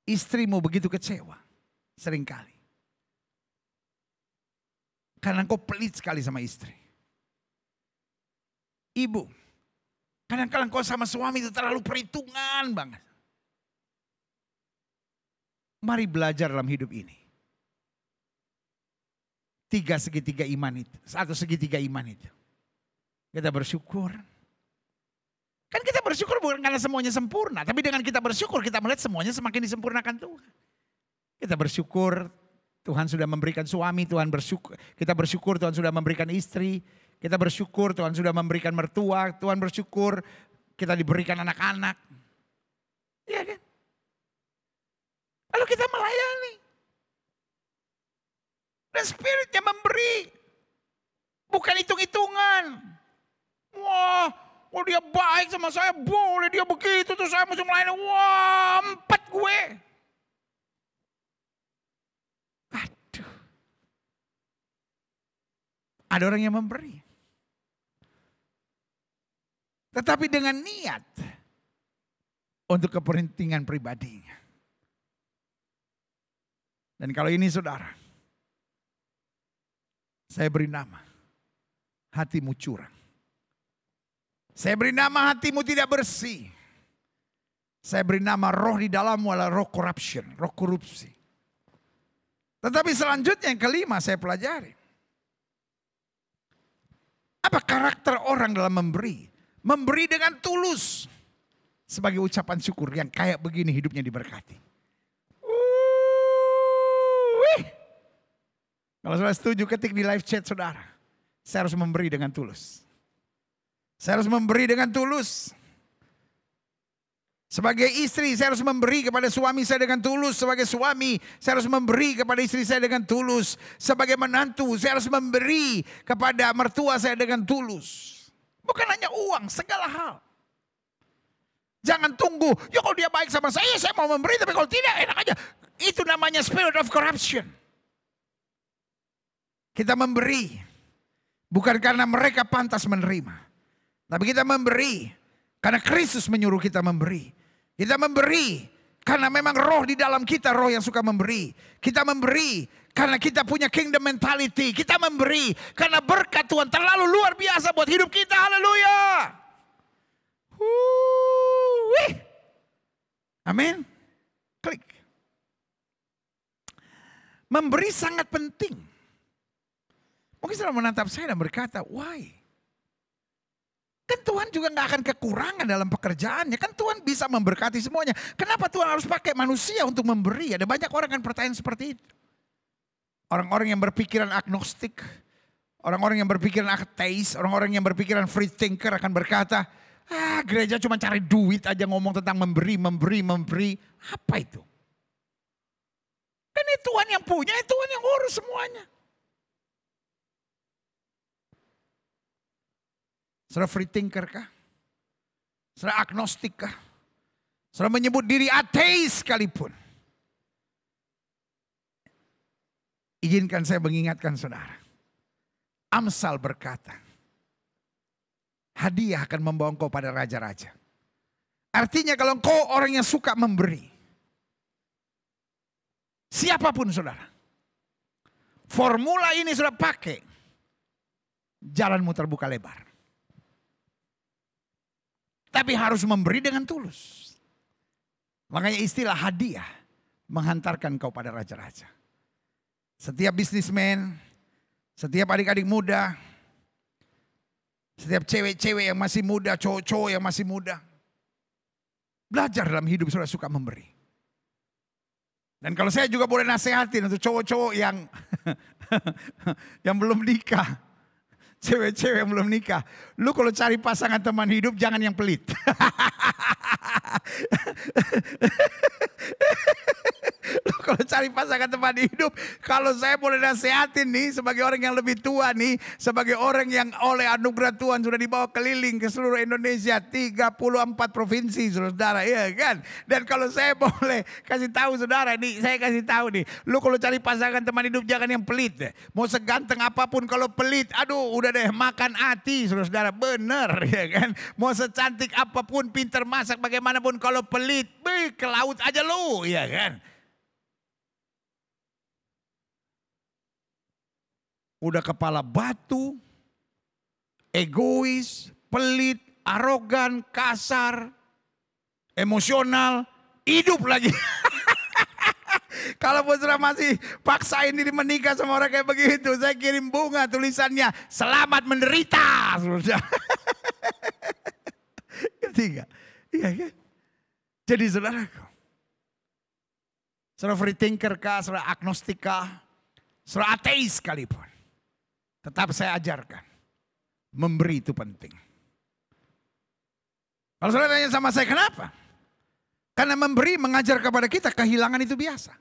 istrimu begitu kecewa seringkali. Karena engkau pelit sekali sama istri. Ibu, kadang-kadang kau sama suami itu terlalu perhitungan banget. Mari belajar dalam hidup ini. 3 segitiga iman itu. 1 segitiga iman itu. Kita bersyukur. Kan kita bersyukur bukan karena semuanya sempurna. Tapi dengan kita bersyukur kita melihat semuanya semakin disempurnakan Tuhan. Kita bersyukur Tuhan sudah memberikan suami. Kita bersyukur Tuhan sudah memberikan istri. Kita bersyukur Tuhan sudah memberikan mertua. Tuhan bersyukur kita diberikan anak-anak. Iya kan? Lalu kita melayani. Dan spiritnya memberi. Bukan hitung-hitungan. Wah, oh dia baik sama saya, boleh dia begitu terus saya mesti melayani. Wah, 4 gue. Aduh. Ada orang yang memberi. Tetapi dengan niat untuk kepentingan pribadinya. Dan kalau ini saudara, saya beri nama hatimu curang. Saya beri nama hatimu tidak bersih. Saya beri nama roh di dalammu adalah roh corruption, roh korupsi. Tetapi selanjutnya yang kelima saya pelajari. Apa karakter orang dalam memberi? Memberi dengan tulus. Sebagai ucapan syukur yang kayak begini hidupnya diberkati. Kalau saudara setuju, ketik di live chat saudara. Saya harus memberi dengan tulus. Saya harus memberi dengan tulus. Sebagai istri, saya harus memberi kepada suami saya dengan tulus. Sebagai suami, saya harus memberi kepada istri saya dengan tulus. Sebagai menantu, saya harus memberi kepada mertua saya dengan tulus. Bukan hanya uang, segala hal. Jangan tunggu, ya kalau dia baik sama saya mau memberi. Tapi kalau tidak, enak aja. Itu namanya spirit of corruption. Kita memberi, bukan karena mereka pantas menerima. Tapi kita memberi, karena Kristus menyuruh kita memberi. Kita memberi, karena memang roh di dalam kita, roh yang suka memberi. Kita memberi, karena kita punya kingdom mentality. Kita memberi, karena berkat Tuhan terlalu luar biasa buat hidup kita. Haleluya. Amin. Klik. Memberi sangat penting. Mungkin saudara menatap saya dan berkata, why? Kan Tuhan juga gak akan kekurangan dalam pekerjaannya. Kan Tuhan bisa memberkati semuanya. Kenapa Tuhan harus pakai manusia untuk memberi? Ada banyak orang kan pertanyaan seperti itu. Orang-orang yang berpikiran agnostik. Orang-orang yang berpikiran ateis. Orang-orang yang berpikiran free thinker akan berkata, gereja cuma cari duit aja, ngomong tentang memberi. Apa itu? Kan itu Tuhan yang punya, itu Tuhan yang urus semuanya. Saudara free thinker kah? Saudara agnostik kah? Saudara menyebut diri ateis sekalipun. Izinkan saya mengingatkan saudara. Amsal berkata, hadiah akan membawa engkau pada raja-raja. Artinya kalau engkau orang yang suka memberi. Siapapun saudara. Formula ini sudah pakai. Jalanmu terbuka lebar. Tapi harus memberi dengan tulus. Makanya istilah hadiah menghantarkan kau pada raja-raja. Setiap bisnismen, setiap adik-adik muda, setiap cewek-cewek yang masih muda, cowok-cowok yang masih muda. Belajar dalam hidup saudara suka memberi. Dan kalau saya juga boleh nasihatin untuk cowok-cowok yang yang belum nikah. Cewek-cewek yang belum nikah. Lu kalau cari pasangan teman hidup jangan yang pelit. Lu kalau cari pasangan teman hidup, kalau saya boleh nasihatin nih sebagai orang yang lebih tua nih, sebagai orang yang oleh anugerah Tuhan sudah dibawa keliling ke seluruh Indonesia, 34 provinsi saudara, iya kan? Dan kalau saya boleh kasih tahu saudara nih, saya kasih tahu nih, lu kalau cari pasangan teman hidup jangan yang pelit. Mau seganteng apapun kalau pelit, aduh udah deh makan hati saudara, bener ya kan? Mau secantik apapun, pintar masak bagaimanapun kalau pelit, ke laut aja lu, ya kan? Udah kepala batu, egois, pelit, arogan, kasar, emosional, hidup lagi. Kalau saudara masih paksain diri menikah sama orang kayak begitu, saya kirim bunga tulisannya, selamat menderita. Ketiga, iya kan? Jadi saudaraku, saudara free thinker kah, saudara agnostik kah, saudara ateis sekalipun. Tetap saya ajarkan, memberi itu penting. Kalau saudara tanya sama saya kenapa? Karena memberi mengajar kepada kita kehilangan itu biasa.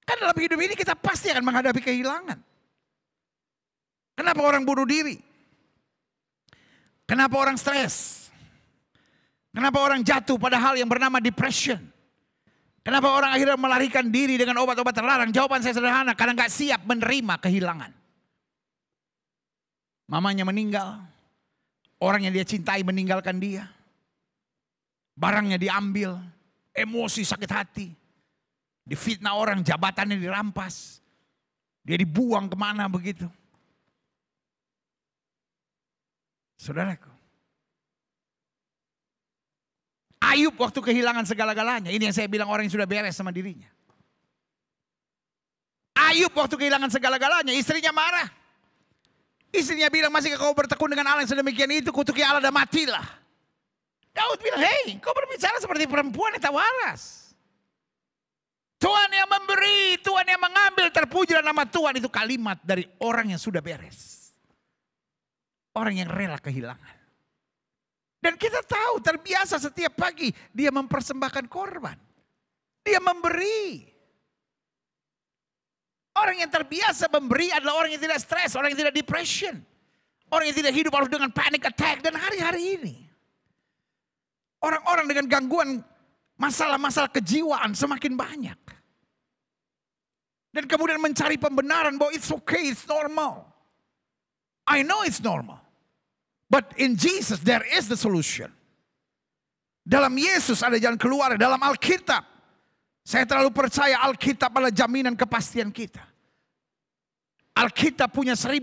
Kan dalam hidup ini kita pasti akan menghadapi kehilangan. Kenapa orang bunuh diri? Kenapa orang stres? Kenapa orang jatuh pada hal yang bernama depression? Kenapa orang akhirnya melarikan diri dengan obat-obat terlarang? Jawaban saya sederhana, karena gak siap menerima kehilangan. Mamanya meninggal, orang yang dia cintai meninggalkan dia, barangnya diambil, emosi sakit hati, difitnah orang, jabatannya dirampas, dia dibuang kemana begitu. Saudaraku, Ayub waktu kehilangan segala-galanya, ini yang saya bilang orang yang sudah beres sama dirinya. Ayub waktu kehilangan segala-galanya, istrinya marah. Istrinya bilang, masih kau bertekun dengan Allah yang sedemikian itu, kutuki Allah dan matilah. Daud bilang, hei kau berbicara seperti perempuan yang tak waras. Tuhan yang memberi, Tuhan yang mengambil, terpujilah nama Tuhan. Itu kalimat dari orang yang sudah beres. Orang yang rela kehilangan. Dan kita tahu terbiasa setiap pagi dia mempersembahkan korban. Dia memberi. Orang yang terbiasa memberi adalah orang yang tidak stres, orang yang tidak depression. Orang yang tidak hidup harus dengan panic attack. Dan hari-hari ini, orang-orang dengan gangguan masalah-masalah kejiwaan semakin banyak. Dan kemudian mencari pembenaran bahwa it's okay, it's normal. I know it's normal. But in Jesus there is the solution. Dalam Yesus ada jalan keluar. Dalam Alkitab, saya terlalu percaya Alkitab adalah jaminan kepastian kita. Alkitab punya 1001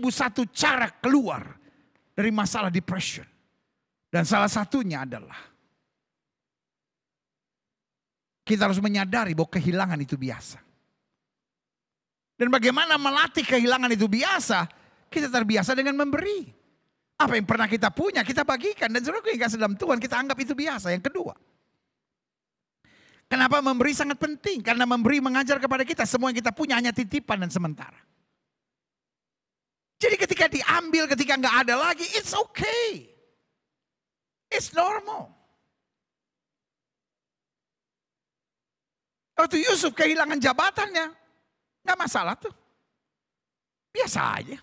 cara keluar dari masalah depression. Dan salah satunya adalah kita harus menyadari bahwa kehilangan itu biasa. Dan bagaimana melatih kehilangan itu biasa? Kita terbiasa dengan memberi. Apa yang pernah kita punya kita bagikan. Dan saudara yang kasih dalam Tuhan kita anggap itu biasa. Yang kedua, kenapa memberi sangat penting? Karena memberi mengajar kepada kita semua yang kita punya hanya titipan dan sementara. Jadi ketika diambil, ketika nggak ada lagi, it's okay. It's normal. Waktu Yusuf kehilangan jabatannya, nggak masalah tuh. Biasa aja.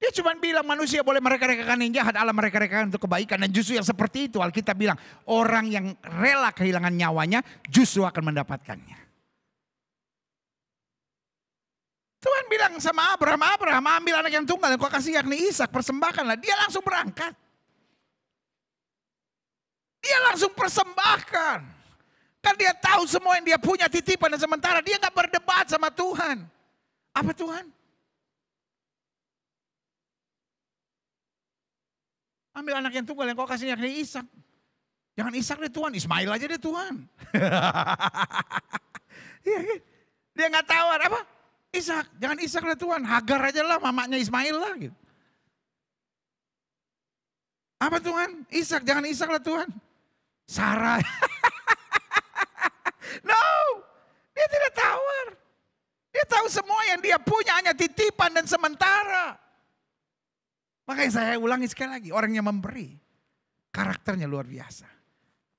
Dia cuma bilang manusia boleh mereka-rekakan yang jahat, Allah mereka-rekakan untuk kebaikan. Dan justru yang seperti itu Alkitab bilang, orang yang rela kehilangan nyawanya justru akan mendapatkannya. Tuhan bilang sama Abraham, ambil anak yang tunggal yang kau kasih yakni Ishak, persembahkanlah. Dia langsung berangkat. Dia langsung persembahkan. Kan dia tahu semua yang dia punya titipan dan sementara dia gak berdebat sama Tuhan. Apa Tuhan? Ambil anak yang tunggal yang kau kasih yakni Ishak. Jangan Ishak deh Tuhan, Ismail aja deh Tuhan. Dia gak tawar apa? Ishak, jangan Ishak lah Tuhan, Hagar aja lah mamanya Ismail lah gitu. Apa Tuhan? Ishak, jangan Ishak lah Tuhan. Sarah. No, dia tidak tawar. Dia tahu semua yang dia punya hanya titipan dan sementara. Makanya saya ulangi sekali lagi, orang yang memberi, karakternya luar biasa.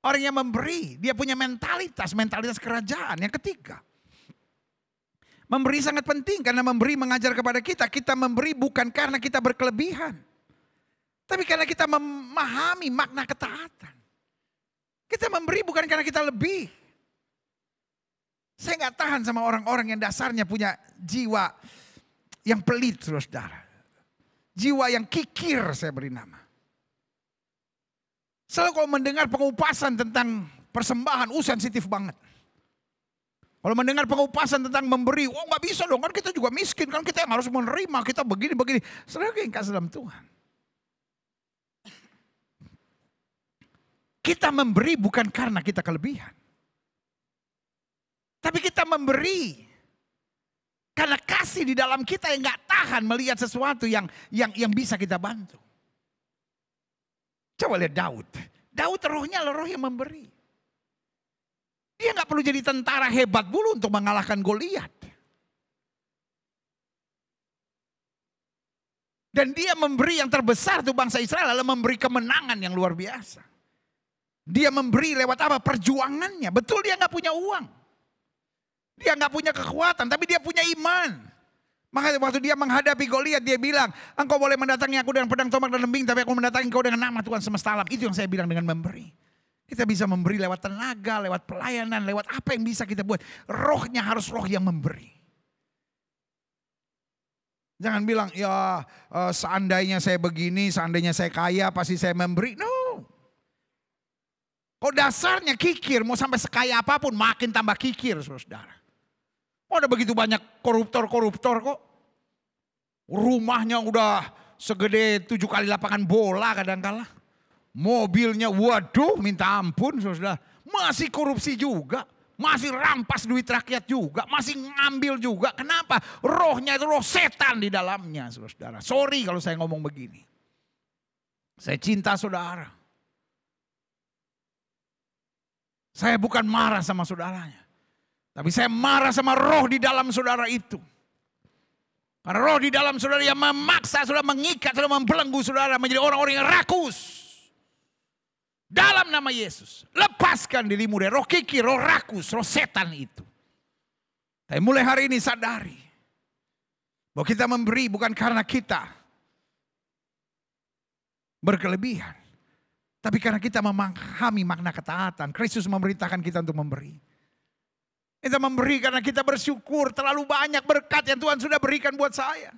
Orang yang memberi, dia punya mentalitas kerajaan. Yang ketiga, memberi sangat penting karena memberi mengajar kepada kita. Kita memberi bukan karena kita berkelebihan. Tapi karena kita memahami makna ketaatan. Kita memberi bukan karena kita lebih. Saya gak tahan sama orang-orang yang dasarnya punya jiwa yang pelit, saudara. Jiwa yang kikir saya beri nama. Selalu kalau mendengar pengupasan tentang persembahan, sensitif banget. Kalau mendengar pengupasan tentang memberi, gak bisa dong, kan kita juga miskin, kan kita yang harus menerima, kita begini. Saudara yang kasih dalam Tuhan. Kita memberi bukan karena kita kelebihan. Tapi kita memberi karena kasih di dalam kita yang gak tahan melihat sesuatu yang bisa kita bantu. Coba lihat Daud. Daud rohnya adalah roh yang memberi. Dia gak perlu jadi tentara hebat dulu untuk mengalahkan Goliat. Dan dia memberi yang terbesar tuh bangsa Israel adalah memberi kemenangan yang luar biasa. Dia memberi lewat apa? Perjuangannya. Betul dia gak punya uang. Dia gak punya kekuatan tapi dia punya iman. Makanya waktu dia menghadapi Goliat dia bilang, engkau boleh mendatangi aku dengan pedang, tombak dan lembing, tapi aku mendatangi engkau dengan nama Tuhan semesta alam. Itu yang saya bilang dengan memberi. Kita bisa memberi lewat tenaga, lewat pelayanan, lewat apa yang bisa kita buat. Rohnya harus roh yang memberi. Jangan bilang, ya seandainya saya begini, seandainya saya kaya pasti saya memberi. No. Kok dasarnya kikir, mau sampai sekaya apapun makin tambah kikir saudara. Oh, ada begitu banyak koruptor kok. Rumahnya udah segede 7 kali lapangan bola kadang-kala. Mobilnya waduh minta ampun saudara. Masih korupsi juga. Masih rampas duit rakyat juga. Masih ngambil juga. Kenapa? Rohnya itu roh setan di dalamnya saudara. Sorry kalau saya ngomong begini. Saya cinta saudara. Saya bukan marah sama saudaranya. Tapi saya marah sama roh di dalam saudara itu. Karena roh di dalam saudara yang memaksa, saudara mengikat, saudara membelenggu saudara menjadi orang-orang yang rakus. Dalam nama Yesus, lepaskan dirimu dari roh kikir, roh rakus, roh setan itu. Tapi mulai hari ini sadari bahwa kita memberi bukan karena kita berkelebihan, tapi karena kita memahami makna ketaatan. Kristus memerintahkan kita untuk memberi. Kita memberi karena kita bersyukur terlalu banyak berkat yang Tuhan sudah berikan buat saya.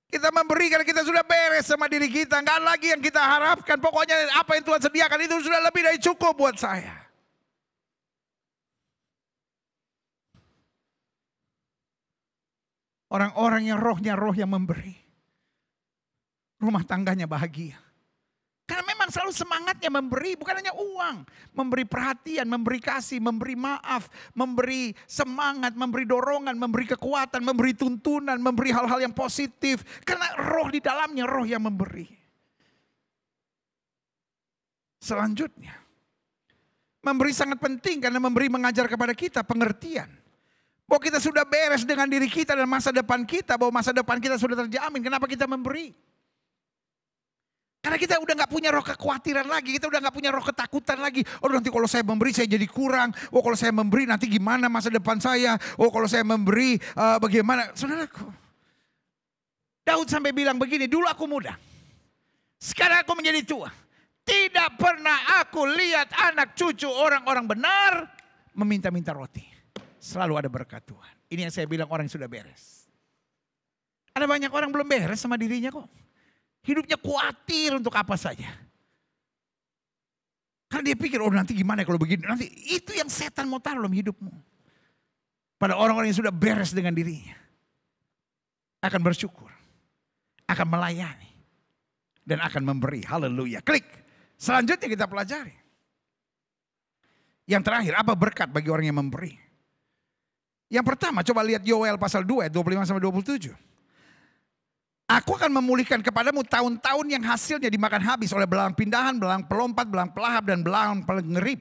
Kita memberi karena kita sudah beres sama diri kita. Enggak lagi yang kita harapkan. Pokoknya apa yang Tuhan sediakan itu sudah lebih dari cukup buat saya. Orang-orang yang rohnya roh yang memberi. Rumah tangganya bahagia. Karena memang selalu semangatnya memberi, bukan hanya uang. Memberi perhatian, memberi kasih, memberi maaf, memberi semangat, memberi dorongan, memberi kekuatan, memberi tuntunan, memberi hal-hal yang positif. Karena roh di dalamnya, roh yang memberi. Selanjutnya, memberi sangat penting karena memberi mengajar kepada kita pengertian. Bahwa kita sudah beres dengan diri kita dan masa depan kita, bahwa masa depan kita sudah terjamin. Kenapa kita memberi? Karena kita udah gak punya roh kekhawatiran lagi. Kita udah gak punya roh ketakutan lagi. Oh nanti kalau saya memberi saya jadi kurang. Oh kalau saya memberi nanti gimana masa depan saya. Oh kalau saya memberi bagaimana. Saudaraku. Daud sampai bilang begini. Dulu aku muda. Sekarang aku menjadi tua. Tidak pernah aku lihat anak cucu orang-orang benar. Meminta-minta roti. Selalu ada berkat Tuhan. Ini yang saya bilang orang yang sudah beres. Ada banyak orang belum beres sama dirinya kok. Hidupnya khawatir untuk apa saja. Karena dia pikir, oh nanti gimana kalau begini. Nanti itu yang setan mau taruh dalam hidupmu. Pada orang-orang yang sudah beres dengan dirinya. Akan bersyukur. Akan melayani. Dan akan memberi. Haleluya. Klik. Selanjutnya kita pelajari. Yang terakhir, apa berkat bagi orang yang memberi? Yang pertama, coba lihat Yoel pasal 2, 25-27. Aku akan memulihkan kepadamu tahun-tahun yang hasilnya dimakan habis oleh belang pindahan, belang pelompat, belang pelahap, dan belang pengerip.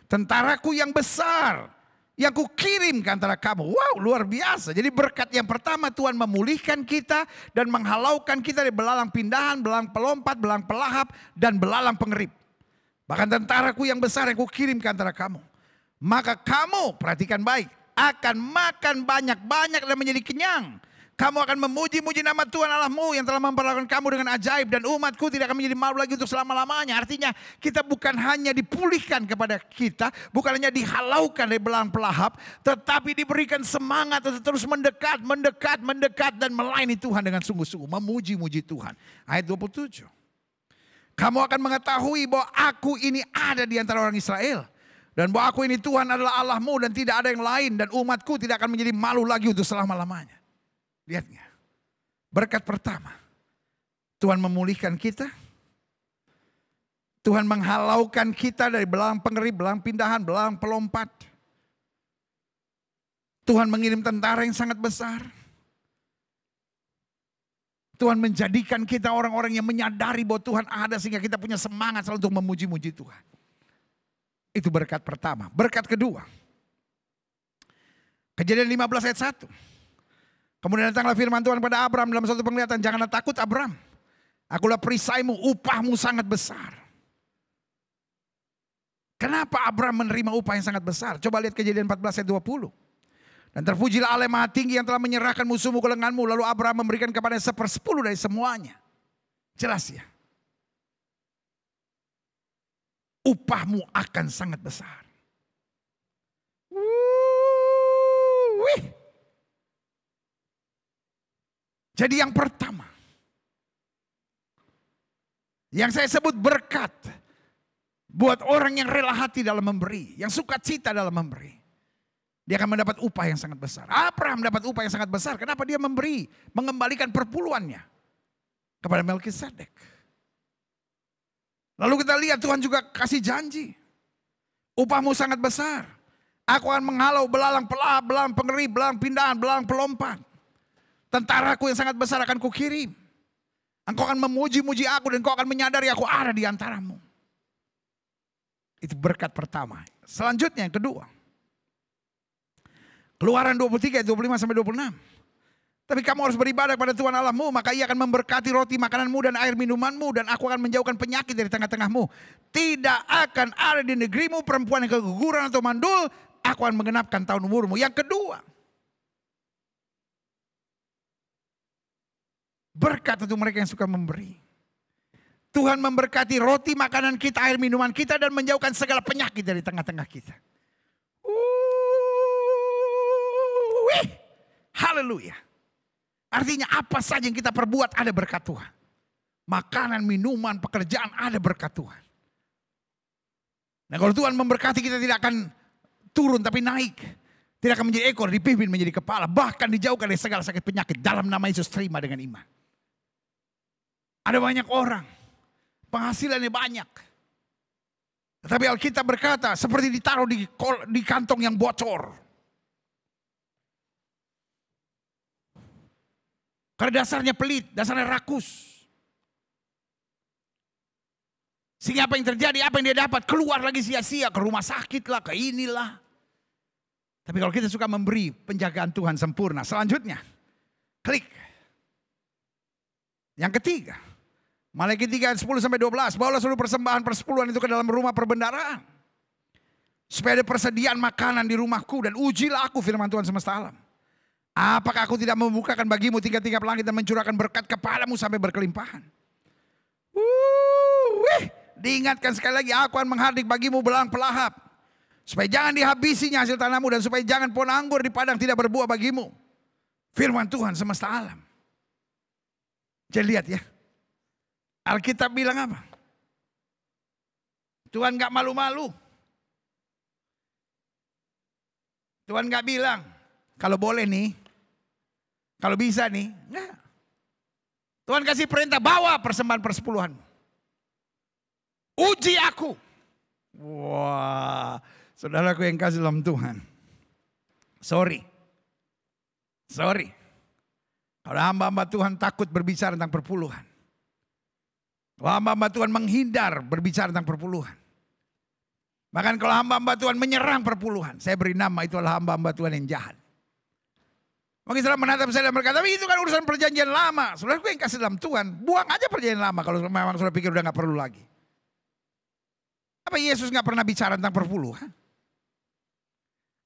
Tentaraku yang besar, yang kukirim ke antara kamu. Wow, luar biasa. Jadi berkat yang pertama Tuhan memulihkan kita dan menghalaukan kita dari belalang pindahan, belang pelompat, belang pelahap, dan belalang pengerip. Bahkan tentaraku yang besar yang kukirim ke antara kamu. Maka kamu, perhatikan baik, akan makan banyak-banyak dan menjadi kenyang. Kamu akan memuji-muji nama Tuhan Allahmu yang telah memperlakukan kamu dengan ajaib. Dan umatku tidak akan menjadi malu lagi untuk selama-lamanya. Artinya kita bukan hanya dipulihkan kepada kita. Bukan hanya dihalaukan dari belang pelahap. Tetapi diberikan semangat untuk terus mendekat, mendekat, mendekat. Dan melayani Tuhan dengan sungguh-sungguh. Memuji-muji Tuhan. Ayat 27. Kamu akan mengetahui bahwa aku ini ada di antara orang Israel. Dan bahwa aku ini Tuhan adalah Allahmu dan tidak ada yang lain. Dan umatku tidak akan menjadi malu lagi untuk selama-lamanya. Lihatnya, berkat pertama, Tuhan memulihkan kita, Tuhan menghalaukan kita dari belang pengerip, belang pindahan, belang pelompat. Tuhan mengirim tentara yang sangat besar. Tuhan menjadikan kita orang-orang yang menyadari bahwa Tuhan ada sehingga kita punya semangat selalu untuk memuji-muji Tuhan. Itu berkat pertama. Berkat kedua, Kejadian 15 ayat 1. Kemudian datanglah firman Tuhan pada Abram dalam satu penglihatan. Janganlah takut Abram. Akulah perisaimu, upahmu sangat besar. Kenapa Abram menerima upah yang sangat besar? Coba lihat Kejadian 14 ayat 20. Dan terpujilah Allah Maha Tinggi yang telah menyerahkan musuhmu ke lenganmu. Lalu Abram memberikan kepada 1/10 dari semuanya. Jelas ya. Upahmu akan sangat besar. Wih. Jadi yang pertama, yang saya sebut berkat buat orang yang rela hati dalam memberi, yang suka cita dalam memberi. Dia akan mendapat upah yang sangat besar. Abraham mendapat upah yang sangat besar. Kenapa dia memberi? Mengembalikan perpuluhannya kepada Melkisedek. Lalu kita lihat Tuhan juga kasih janji. Upahmu sangat besar. Aku akan menghalau belalang pelahap, belalang pengerip, belalang pindahan, belalang pelompat. Tentaraku yang sangat besar akan kukirim. Engkau akan memuji-muji aku dan engkau akan menyadari aku ada di antaramu. Itu berkat pertama. Selanjutnya yang kedua. Keluaran 23 ayat 25 sampai 26. Tapi kamu harus beribadah kepada Tuhan Allahmu, maka Ia akan memberkati roti makananmu dan air minumanmu, dan aku akan menjauhkan penyakit dari tengah-tengahmu. Tidak akan ada di negerimu perempuan yang keguguran atau mandul. Aku akan menggenapkan tahun umurmu. Yang kedua, berkat untuk mereka yang suka memberi. Tuhan memberkati roti makanan kita, air minuman kita, dan menjauhkan segala penyakit dari tengah-tengah kita. Haleluya. Artinya apa saja yang kita perbuat ada berkat Tuhan. Makanan, minuman, pekerjaan ada berkat Tuhan. Nah kalau Tuhan memberkati kita tidak akan turun tapi naik. Tidak akan menjadi ekor, dipimpin menjadi kepala. Bahkan dijauhkan dari segala sakit penyakit. Dalam nama Yesus terima dengan iman. Ada banyak orang. Penghasilannya banyak. Tetapi Alkitab berkata seperti ditaruh di kantong yang bocor. Karena dasarnya pelit, dasarnya rakus. Sehingga apa yang terjadi, apa yang dia dapat, keluar lagi sia-sia ke rumah sakit lah, ke inilah. Tapi kalau kita suka memberi, penjagaan Tuhan sempurna. Selanjutnya, klik. Yang ketiga, Maleakhi 3 ayat 10 sampai 12, bawalah seluruh persembahan persepuluhan itu ke dalam rumah perbendaharaan. Supaya ada persediaan makanan di rumahku, dan ujilah aku, firman Tuhan semesta alam. Apakah aku tidak membukakan bagimu tingkap-tingkap langit dan mencurahkan berkat kepadamu sampai berkelimpahan? Diingatkan sekali lagi, aku akan menghardik bagimu belang pelahap. Supaya jangan dihabisinya hasil tanahmu, dan supaya jangan pohon anggur di padang tidak berbuah bagimu. Firman Tuhan semesta alam. Jadi lihat ya. Alkitab bilang apa? Tuhan gak malu-malu. Tuhan gak bilang, kalau boleh nih, kalau bisa nih, enggak. Tuhan kasih perintah, bawa persembahan persepuluhan. Uji aku. Wah, saudaraku yang kasih dalam Tuhan. Sorry. Kalau hamba-hamba Tuhan takut berbicara tentang perpuluhan. Kalau hamba-hamba Tuhan menghindar berbicara tentang perpuluhan. Bahkan kalau hamba-hamba Tuhan menyerang perpuluhan, saya beri nama itu adalah hamba-hamba Tuhan yang jahat. Mungkin saudara menatap saya dan berkata, tapi itu kan urusan perjanjian lama. Saudaraku yang kasih dalam Tuhan, buang aja perjanjian lama kalau memang saudara pikir udah gak perlu lagi. Apa Yesus gak pernah bicara tentang perpuluhan?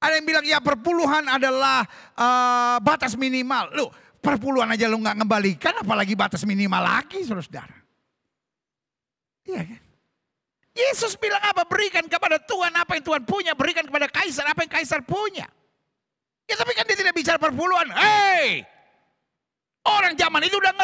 Ada yang bilang ya perpuluhan adalah batas minimal. Loh, perpuluhan aja lu gak ngembalikan, apalagi batas minimal lagi saudara-saudara. Iya kan? Yesus bilang apa? Berikan kepada Tuhan apa yang Tuhan punya. Berikan kepada kaisar apa yang kaisar punya. Ya tapi kan dia tidak bicara perpuluhan. Hei, orang zaman itu udah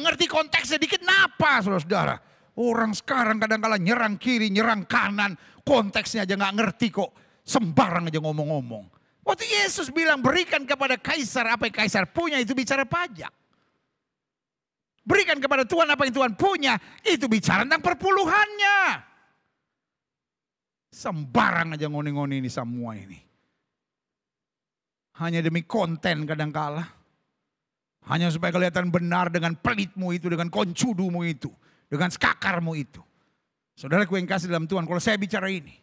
ngerti konteksnya dikit. Kenapa saudara-saudara? Orang sekarang kadang-kala nyerang kiri, nyerang kanan. Konteksnya aja gak ngerti kok. Sembarang aja ngomong-ngomong. Waktu Yesus bilang berikan kepada kaisar apa yang kaisar punya, itu bicara pajak. Berikan kepada Tuhan apa yang Tuhan punya, itu bicara tentang perpuluhannya. Sembarang aja ngoni-ngoni ini semua ini. Hanya demi konten kadangkala. Hanya supaya kelihatan benar dengan pelitmu itu, dengan koncudumu itu, dengan skakarmu itu. Saudaraku yang kasih dalam Tuhan, kalau saya bicara ini,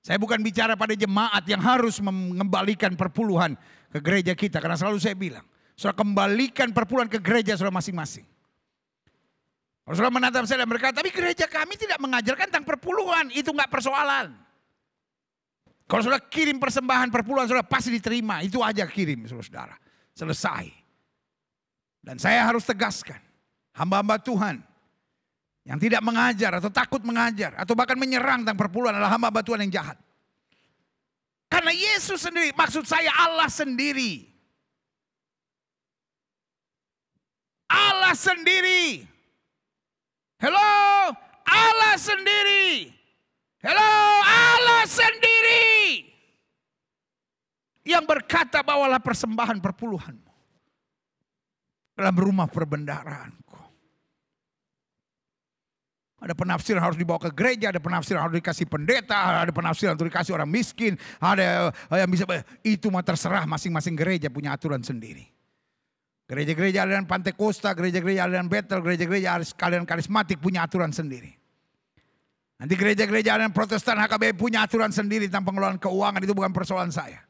saya bukan bicara pada jemaat yang harus mengembalikan perpuluhan ke gereja kita. Karena selalu saya bilang, saudara kembalikan perpuluhan ke gereja saudara masing-masing. Kalau saudara menatap saya dan berkata, tapi gereja kami tidak mengajarkan tentang perpuluhan, itu enggak persoalan. Kalau saudara kirim persembahan perpuluhan, saudara pasti diterima. Itu aja kirim saudara. Selesai. Dan saya harus tegaskan. Hamba-hamba Tuhan. Yang tidak mengajar atau takut mengajar. Atau bahkan menyerang tentang perpuluhan adalah hamba-hamba Tuhan yang jahat. Karena Yesus sendiri, maksud saya Allah sendiri. Allah sendiri. Hello, Allah sendiri. Hello, Allah sendiri yang berkata bawalah persembahan perpuluhanmu dalam rumah perbendaharaanku. Ada penafsiran harus dibawa ke gereja, ada penafsiran harus dikasih pendeta, ada penafsiran untuk dikasih orang miskin, ada yang bisa, itu mah terserah masing-masing gereja punya aturan sendiri. Gereja-gereja aliran Pantekosta, gereja-gereja aliran Bethel, gereja-gereja aliran karismatik punya aturan sendiri. Nanti gereja-gereja aliran Protestan HKBP punya aturan sendiri tentang pengelolaan keuangan, itu bukan persoalan saya.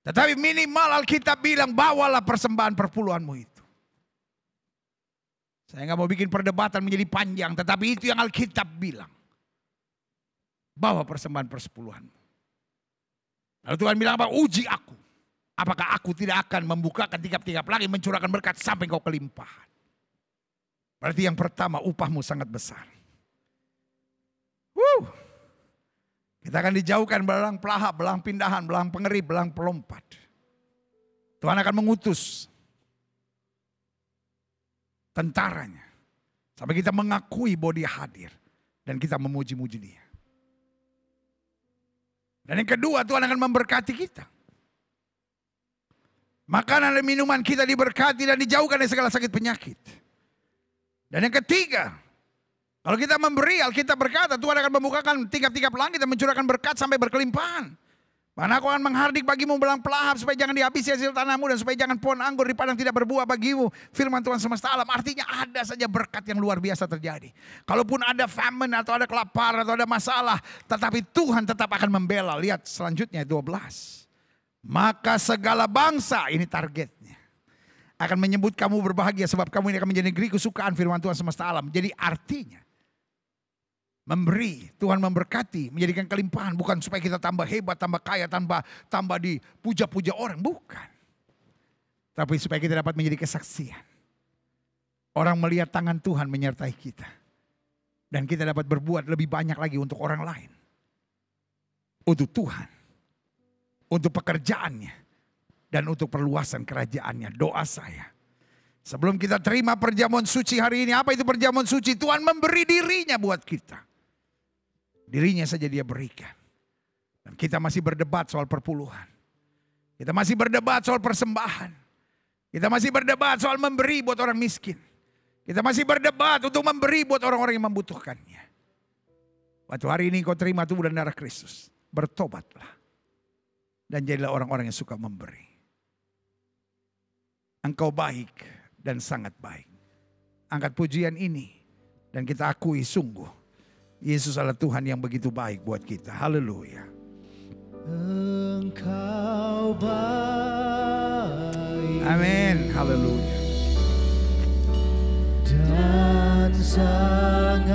Tetapi minimal Alkitab bilang bawalah persembahan perpuluhanmu itu. Saya nggak mau bikin perdebatan menjadi panjang, tetapi itu yang Alkitab bilang. Bawa persembahan persepuluhanmu. Lalu Tuhan bilang apa? Uji aku. Apakah aku tidak akan membukakan tingkap-tingkap lagi, mencurahkan berkat sampai kau kelimpahan. Berarti yang pertama, upahmu sangat besar. Kita akan dijauhkan belang pelahap, belang pindahan, belang pengerip, belang pelompat. Tuhan akan mengutus tentaranya. Sampai kita mengakui bahwa dia hadir. Dan kita memuji-muji dia. Dan yang kedua, Tuhan akan memberkati kita. Makanan dan minuman kita diberkati dan dijauhkan dari segala sakit penyakit. Dan yang ketiga, kalau kita memberi, Alkitab berkata Tuhan akan membukakan tingkap-tingkap langit dan mencurahkan berkat sampai berkelimpahan. Mana aku akan menghardik bagimu belang pelahap supaya jangan dihabisi hasil tanahmu dan supaya jangan pohon anggur di padang tidak berbuah bagimu. Firman Tuhan semesta alam, artinya ada saja berkat yang luar biasa terjadi. Kalaupun ada famine atau ada kelaparan atau ada masalah, tetapi Tuhan tetap akan membela. Lihat selanjutnya 12. Maka segala bangsa, ini targetnya, akan menyebut kamu berbahagia sebab kamu ini akan menjadi negeri kesukaan firman Tuhan semesta alam. Jadi artinya memberi, Tuhan memberkati, menjadikan kelimpahan. Bukan supaya kita tambah hebat, tambah kaya, tambah dipuja-puja orang. Bukan. Tapi supaya kita dapat menjadi kesaksian. Orang melihat tangan Tuhan menyertai kita. Dan kita dapat berbuat lebih banyak lagi untuk orang lain. Untuk Tuhan. Untuk pekerjaannya. Dan untuk perluasan kerajaannya. Doa saya. Sebelum kita terima perjamuan suci hari ini. Apa itu perjamuan suci? Tuhan memberi dirinya buat kita. Dirinya saja dia berikan. Dan kita masih berdebat soal perpuluhan. Kita masih berdebat soal persembahan. Kita masih berdebat soal memberi buat orang miskin. Kita masih berdebat untuk memberi buat orang-orang yang membutuhkannya. Waktu hari ini kau terima tubuh dan darah Kristus. Bertobatlah. Dan jadilah orang-orang yang suka memberi. Engkau baik dan sangat baik. Angkat pujian ini. Dan kita akui sungguh. Yesus adalah Tuhan yang begitu baik buat kita. Haleluya. Engkau baik. Amin. Haleluya. Dan sangat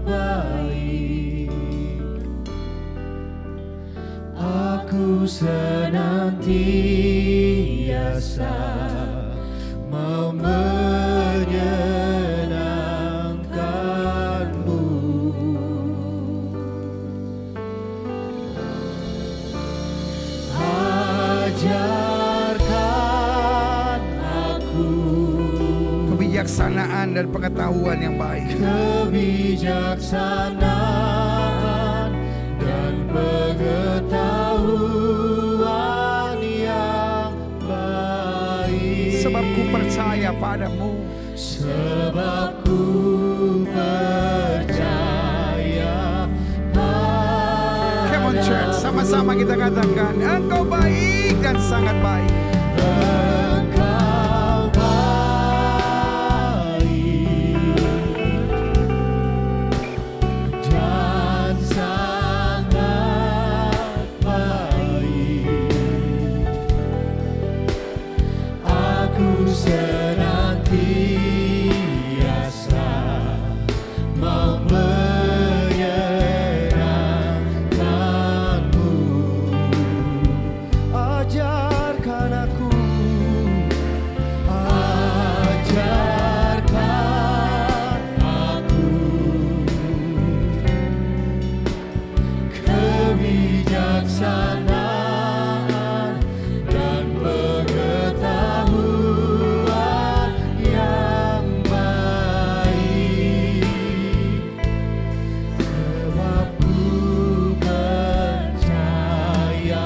baik. Aku senantiasa mau menyenangkanmu. Ajarkan aku kebijaksanaan dan pengetahuan yang baik. Kebijaksanaan dan pengetahuan yang baik. Sebab ku percaya padamu. Sebab ku percaya padamu. Come on church, sama-sama kita katakan, Engkau baik dan sangat baik. Engkau baik dan sangat baik. Aku senantiasa mau menyenangkanmu. Ajarkan aku, ajarkan aku kebijaksanaan dan pengetahuan yang baik. Sebab ku percaya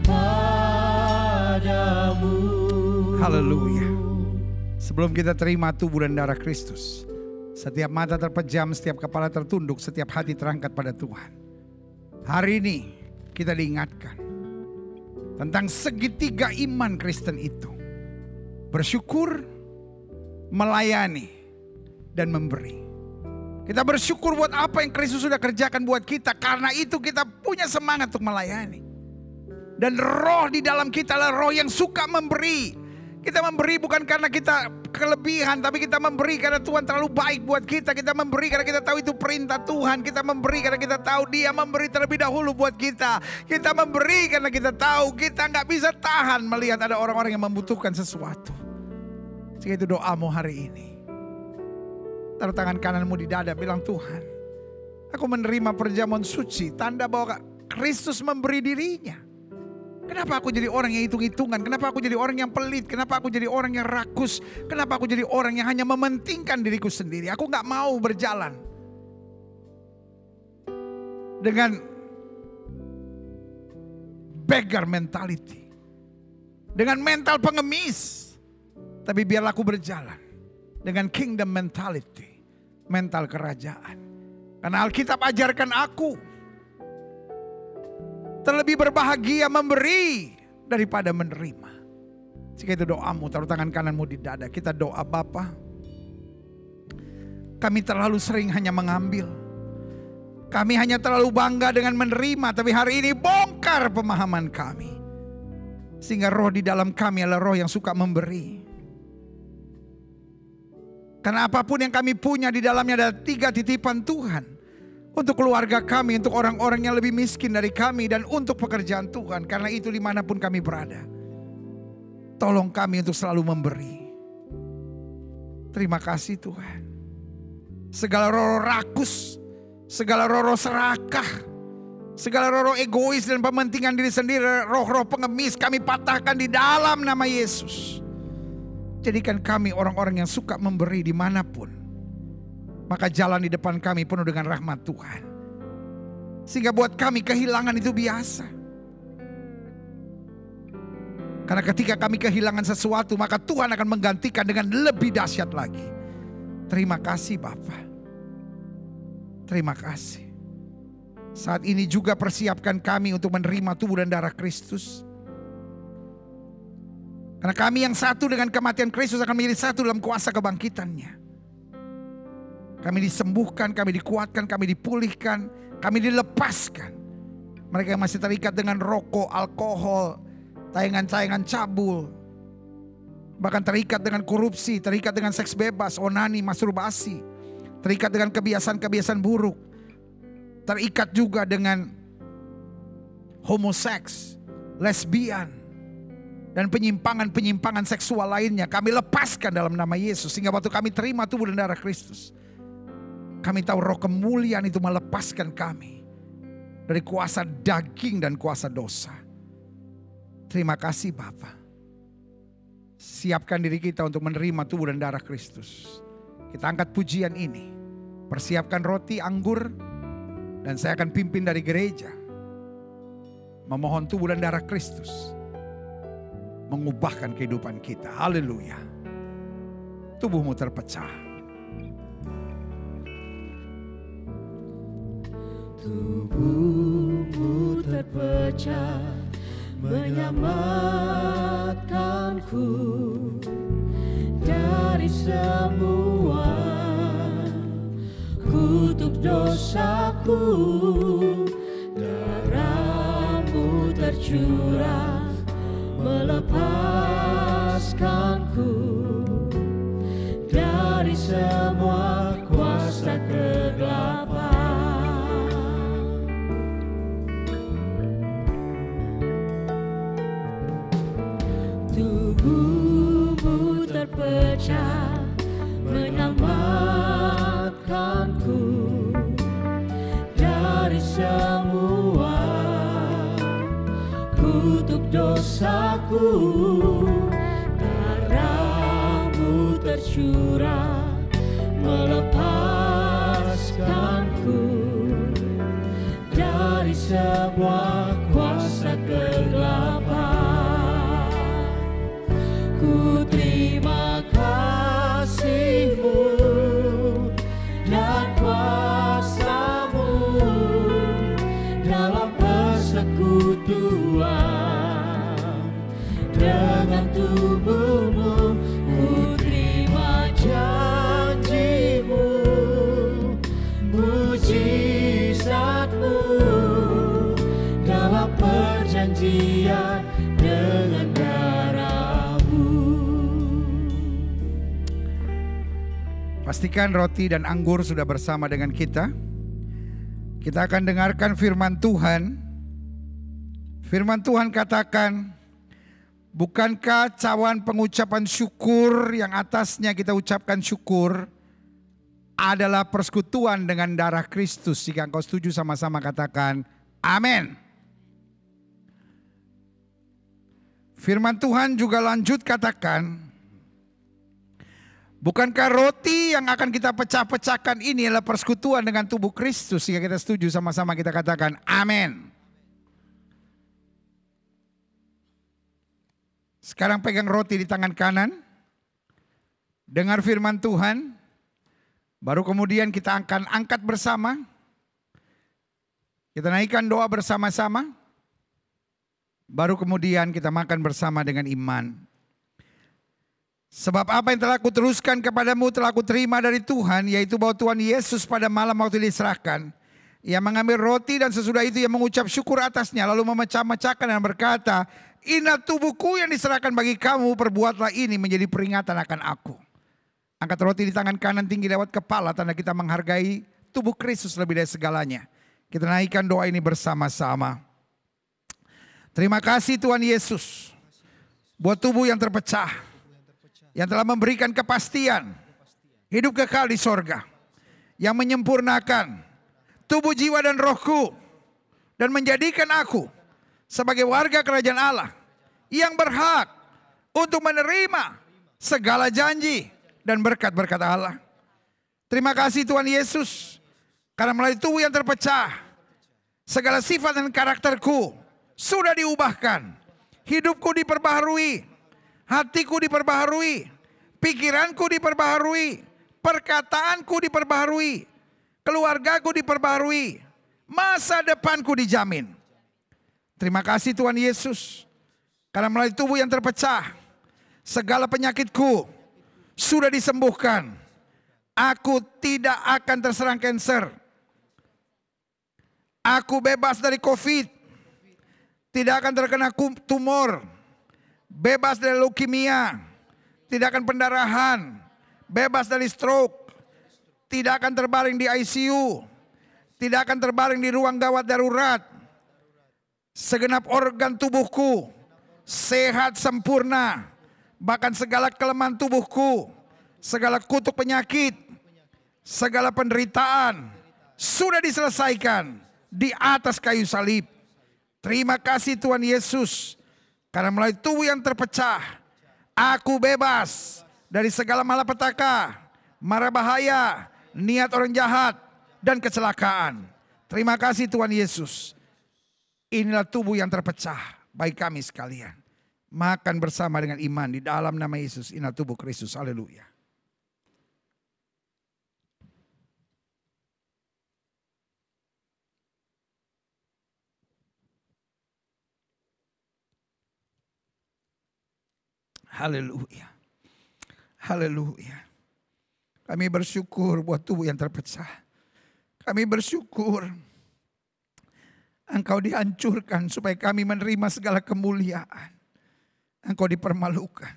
padamu. Haleluya. Sebelum kita terima tubuh dan darah Kristus, setiap mata terpejam, setiap kepala tertunduk, setiap hati terangkat pada Tuhan. Hari ini kita diingatkan tentang segitiga iman Kristen itu. Bersyukur, melayani, dan memberi. Kita bersyukur buat apa yang Kristus sudah kerjakan buat kita. Karena itu kita punya semangat untuk melayani. Dan roh di dalam kita adalah roh yang suka memberi. Kita memberi bukan karena kita kelebihan, tapi kita memberi karena Tuhan terlalu baik buat kita. Kita memberi karena kita tahu itu perintah Tuhan. Kita memberi karena kita tahu Dia memberi terlebih dahulu buat kita. Kita memberi karena kita tahu kita nggak bisa tahan melihat ada orang-orang yang membutuhkan sesuatu. Jika itu doamu hari ini, taruh tangan kananmu di dada, bilang, Tuhan, aku menerima perjamuan suci, tanda bahwa Kristus memberi dirinya. Kenapa aku jadi orang yang hitung-hitungan? Kenapa aku jadi orang yang pelit? Kenapa aku jadi orang yang rakus? Kenapa aku jadi orang yang hanya mementingkan diriku sendiri? Aku gak mau berjalan dengan beggar mentality, dengan mental pengemis. Tapi biarlah aku berjalan dengan kingdom mentality, mental kerajaan. Karena Alkitab ajarkan aku, terlebih berbahagia memberi daripada menerima. Jika itu doamu, taruh tangan kananmu di dada. Kita doa, Bapa, kami terlalu sering hanya mengambil. Kami hanya terlalu bangga dengan menerima. Tapi hari ini bongkar pemahaman kami. Sehingga roh di dalam kami adalah roh yang suka memberi. Karena apapun yang kami punya di dalamnya ada 3 titipan Tuhan. Untuk keluarga kami, untuk orang-orang yang lebih miskin dari kami, dan untuk pekerjaan Tuhan. Karena itu dimanapun kami berada, tolong kami untuk selalu memberi. Terima kasih Tuhan. Segala roh rakus, segala roh serakah, segala roh egois dan pementingan diri sendiri, roh-roh pengemis kami patahkan di dalam nama Yesus. Jadikan kami orang-orang yang suka memberi dimanapun. Maka jalan di depan kami penuh dengan rahmat Tuhan. Sehingga buat kami kehilangan itu biasa. Karena ketika kami kehilangan sesuatu, maka Tuhan akan menggantikan dengan lebih dahsyat lagi. Terima kasih Bapa. Terima kasih. Saat ini juga persiapkan kami untuk menerima tubuh dan darah Kristus. Karena kami yang satu dengan kematian Kristus akan menjadi satu dalam kuasa kebangkitannya. Kami disembuhkan, kami dikuatkan, kami dipulihkan, kami dilepaskan. Mereka yang masih terikat dengan rokok, alkohol, tayangan-tayangan cabul, bahkan terikat dengan korupsi, terikat dengan seks bebas, onani, masturbasi, terikat dengan kebiasaan-kebiasaan buruk, terikat juga dengan homoseks, lesbian, dan penyimpangan-penyimpangan seksual lainnya. Kami lepaskan dalam nama Yesus. Sehingga waktu kami terima tubuh dan darah Kristus, kami tahu roh kemuliaan itu melepaskan kami dari kuasa daging dan kuasa dosa. Terima kasih Bapa. Siapkan diri kita untuk menerima tubuh dan darah Kristus. Kita angkat pujian ini. Persiapkan roti, anggur, dan saya akan pimpin dari gereja. Memohon tubuh dan darah Kristus mengubahkan kehidupan kita. Haleluya. Tubuhmu terpecah. Tubuhmu terpecah menyelamatkanku dari semua kutuk dosaku. Darahmu tercurah melepaskanku dari semua kuasa kegelapan. Tubuhmu terpecah menyelamatkanku dari semua kutuk dosaku. Darahmu tercurah melepaskanku dari semua kuasa kegelapan. Ku terima kasih-Mu dan kuasa-Mu dalam persekutuan dengan tubuh-Mu. Ku terima janji-Mu, mujizat-Mu dalam perjalanan perjanjian dengan darah-Mu. Pastikan roti dan anggur sudah bersama dengan kita. Kita akan dengarkan firman Tuhan. Firman Tuhan katakan, bukankah cawan pengucapan syukur yang atasnya kita ucapkan syukur adalah persekutuan dengan darah Kristus? Jika engkau setuju, sama-sama katakan amin. Firman Tuhan juga lanjut katakan, bukankah roti yang akan kita pecah-pecahkan ini adalah persekutuan dengan tubuh Kristus? Jika kita setuju, sama-sama kita katakan amin. Sekarang pegang roti di tangan kanan. Dengar firman Tuhan. Baru kemudian kita akan angkat bersama. Kita naikkan doa bersama-sama. Baru kemudian kita makan bersama dengan iman. Sebab apa yang telah kuteruskan kepadamu telah kuterima dari Tuhan, yaitu bahwa Tuhan Yesus pada malam waktu diserahkan, Ia mengambil roti dan sesudah itu Ia mengucap syukur atasnya, lalu memecah-mecahkan dan berkata, inilah tubuhku yang diserahkan bagi kamu, perbuatlah ini menjadi peringatan akan aku. Angkat roti di tangan kanan tinggi lewat kepala, tanda kita menghargai tubuh Kristus lebih dari segalanya. Kita naikkan doa ini bersama-sama. Terima kasih Tuhan Yesus buat tubuh yang terpecah, yang telah memberikan kepastian hidup kekal di sorga, yang menyempurnakan tubuh, jiwa dan rohku, dan menjadikan aku sebagai warga kerajaan Allah yang berhak untuk menerima segala janji dan berkat-berkat Allah. Terima kasih Tuhan Yesus, karena melalui tubuh yang terpecah, segala sifat dan karakterku sudah diubahkan. Hidupku diperbaharui, hatiku diperbaharui, pikiranku diperbaharui, perkataanku diperbaharui, keluargaku diperbaharui, masa depanku dijamin. Terima kasih Tuhan Yesus, karena melalui tubuh yang terpecah, segala penyakitku sudah disembuhkan. Aku tidak akan terserang kanker. Aku bebas dari COVID. Tidak akan terkena tumor. Bebas dari leukemia. Tidak akan pendarahan. Bebas dari stroke. Tidak akan terbaring di ICU. Tidak akan terbaring di ruang gawat darurat. Segenap organ tubuhku sehat sempurna. Bahkan segala kelemahan tubuhku, segala kutuk penyakit, segala penderitaan sudah diselesaikan di atas kayu salib. Terima kasih Tuhan Yesus, karena melalui tubuh yang terpecah, aku bebas dari segala malapetaka, mara bahaya, niat orang jahat, dan kecelakaan. Terima kasih Tuhan Yesus. Inilah tubuh yang terpecah bagi kami sekalian. Makan bersama dengan iman di dalam nama Yesus. Inilah tubuh Kristus. Haleluya. Haleluya. Haleluya. Kami bersyukur buat tubuh yang terpecah. Kami bersyukur Engkau dihancurkan supaya kami menerima segala kemuliaan. Engkau dipermalukan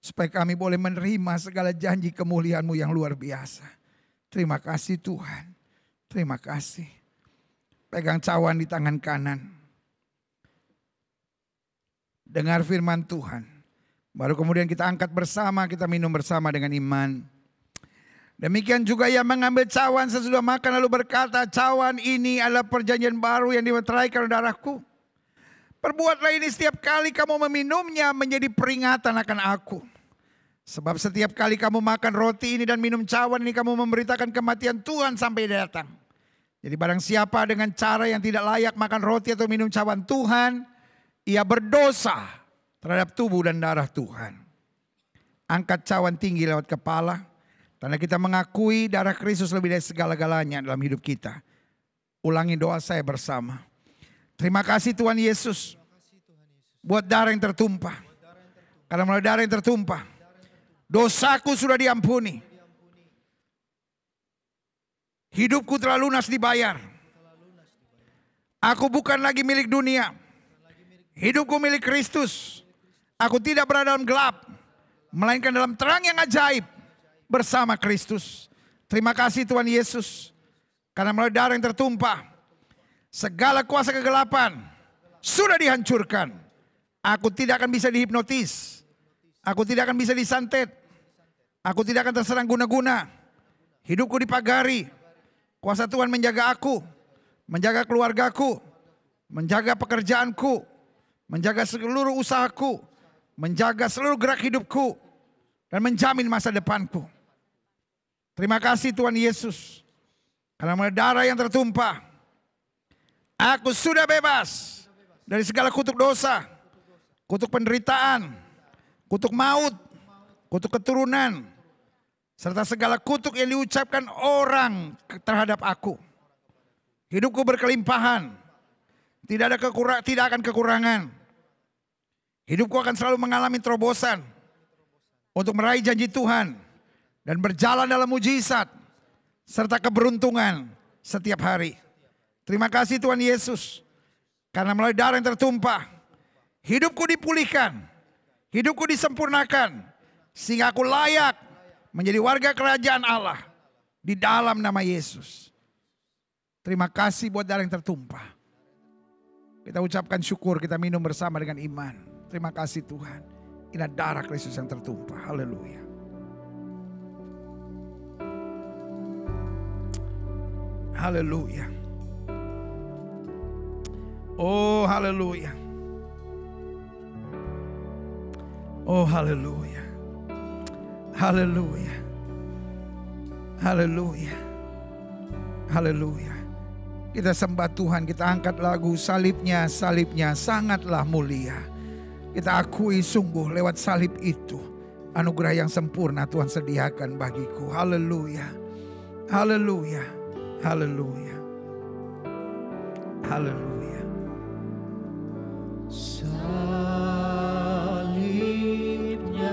supaya kami boleh menerima segala janji kemuliaan-Mu yang luar biasa. Terima kasih Tuhan. Terima kasih. Pegang cawan di tangan kanan. Dengar firman Tuhan. Baru kemudian kita angkat bersama, kita minum bersama dengan iman. Demikian juga Ia mengambil cawan sesudah makan lalu berkata, cawan ini adalah perjanjian baru yang dimeteraikan oleh darahku. Perbuatlah ini setiap kali kamu meminumnya menjadi peringatan akan aku. Sebab setiap kali kamu makan roti ini dan minum cawan ini, kamu memberitakan kematian Tuhan sampai datang. Jadi barang siapa dengan cara yang tidak layak makan roti atau minum cawan Tuhan, ia berdosa terhadap tubuh dan darah Tuhan. Angkat cawan tinggi lewat kepala, tanda kita mengakui darah Kristus lebih dari segala-galanya dalam hidup kita. Ulangi doa saya bersama. Terima kasih Tuhan Yesus buat darah yang tertumpah. Karena melalui darah yang tertumpah, dosaku sudah diampuni. Hidupku telah lunas dibayar. Aku bukan lagi milik dunia. Hidupku milik Kristus. Aku tidak berada dalam gelap, melainkan dalam terang yang ajaib bersama Kristus. Terima kasih Tuhan Yesus, karena melalui darah yang tertumpah, segala kuasa kegelapan sudah dihancurkan. Aku tidak akan bisa dihipnotis. Aku tidak akan bisa disantet. Aku tidak akan terserang guna-guna. Hidupku dipagari. Kuasa Tuhan menjaga aku, menjaga keluargaku, menjaga pekerjaanku, menjaga seluruh usahaku, menjaga seluruh gerak hidupku, dan menjamin masa depanku. Terima kasih Tuhan Yesus, karena melalui darah yang tertumpah, aku sudah bebas dari segala kutuk dosa, kutuk penderitaan, kutuk maut, kutuk keturunan, serta segala kutuk yang diucapkan orang terhadap aku. Hidupku berkelimpahan, tidak akan kekurangan. Hidupku akan selalu mengalami terobosan untuk meraih janji Tuhan dan berjalan dalam mujizat serta keberuntungan setiap hari. Terima kasih Tuhan Yesus, karena melalui darah yang tertumpah, hidupku dipulihkan, hidupku disempurnakan, sehingga aku layak menjadi warga kerajaan Allah di dalam nama Yesus. Terima kasih buat darah yang tertumpah. Kita ucapkan syukur, kita minum bersama dengan iman. Terima kasih Tuhan. Ini darah Kristus yang tertumpah. Haleluya. Haleluya. Oh haleluya. Oh haleluya. Haleluya. Haleluya. Haleluya. Kita sembah Tuhan, kita angkat lagu salibnya, salibnya sangatlah mulia. Kita akui sungguh lewat salib itu anugerah yang sempurna Tuhan sediakan bagiku. Haleluya. Haleluya. Haleluya. Haleluya.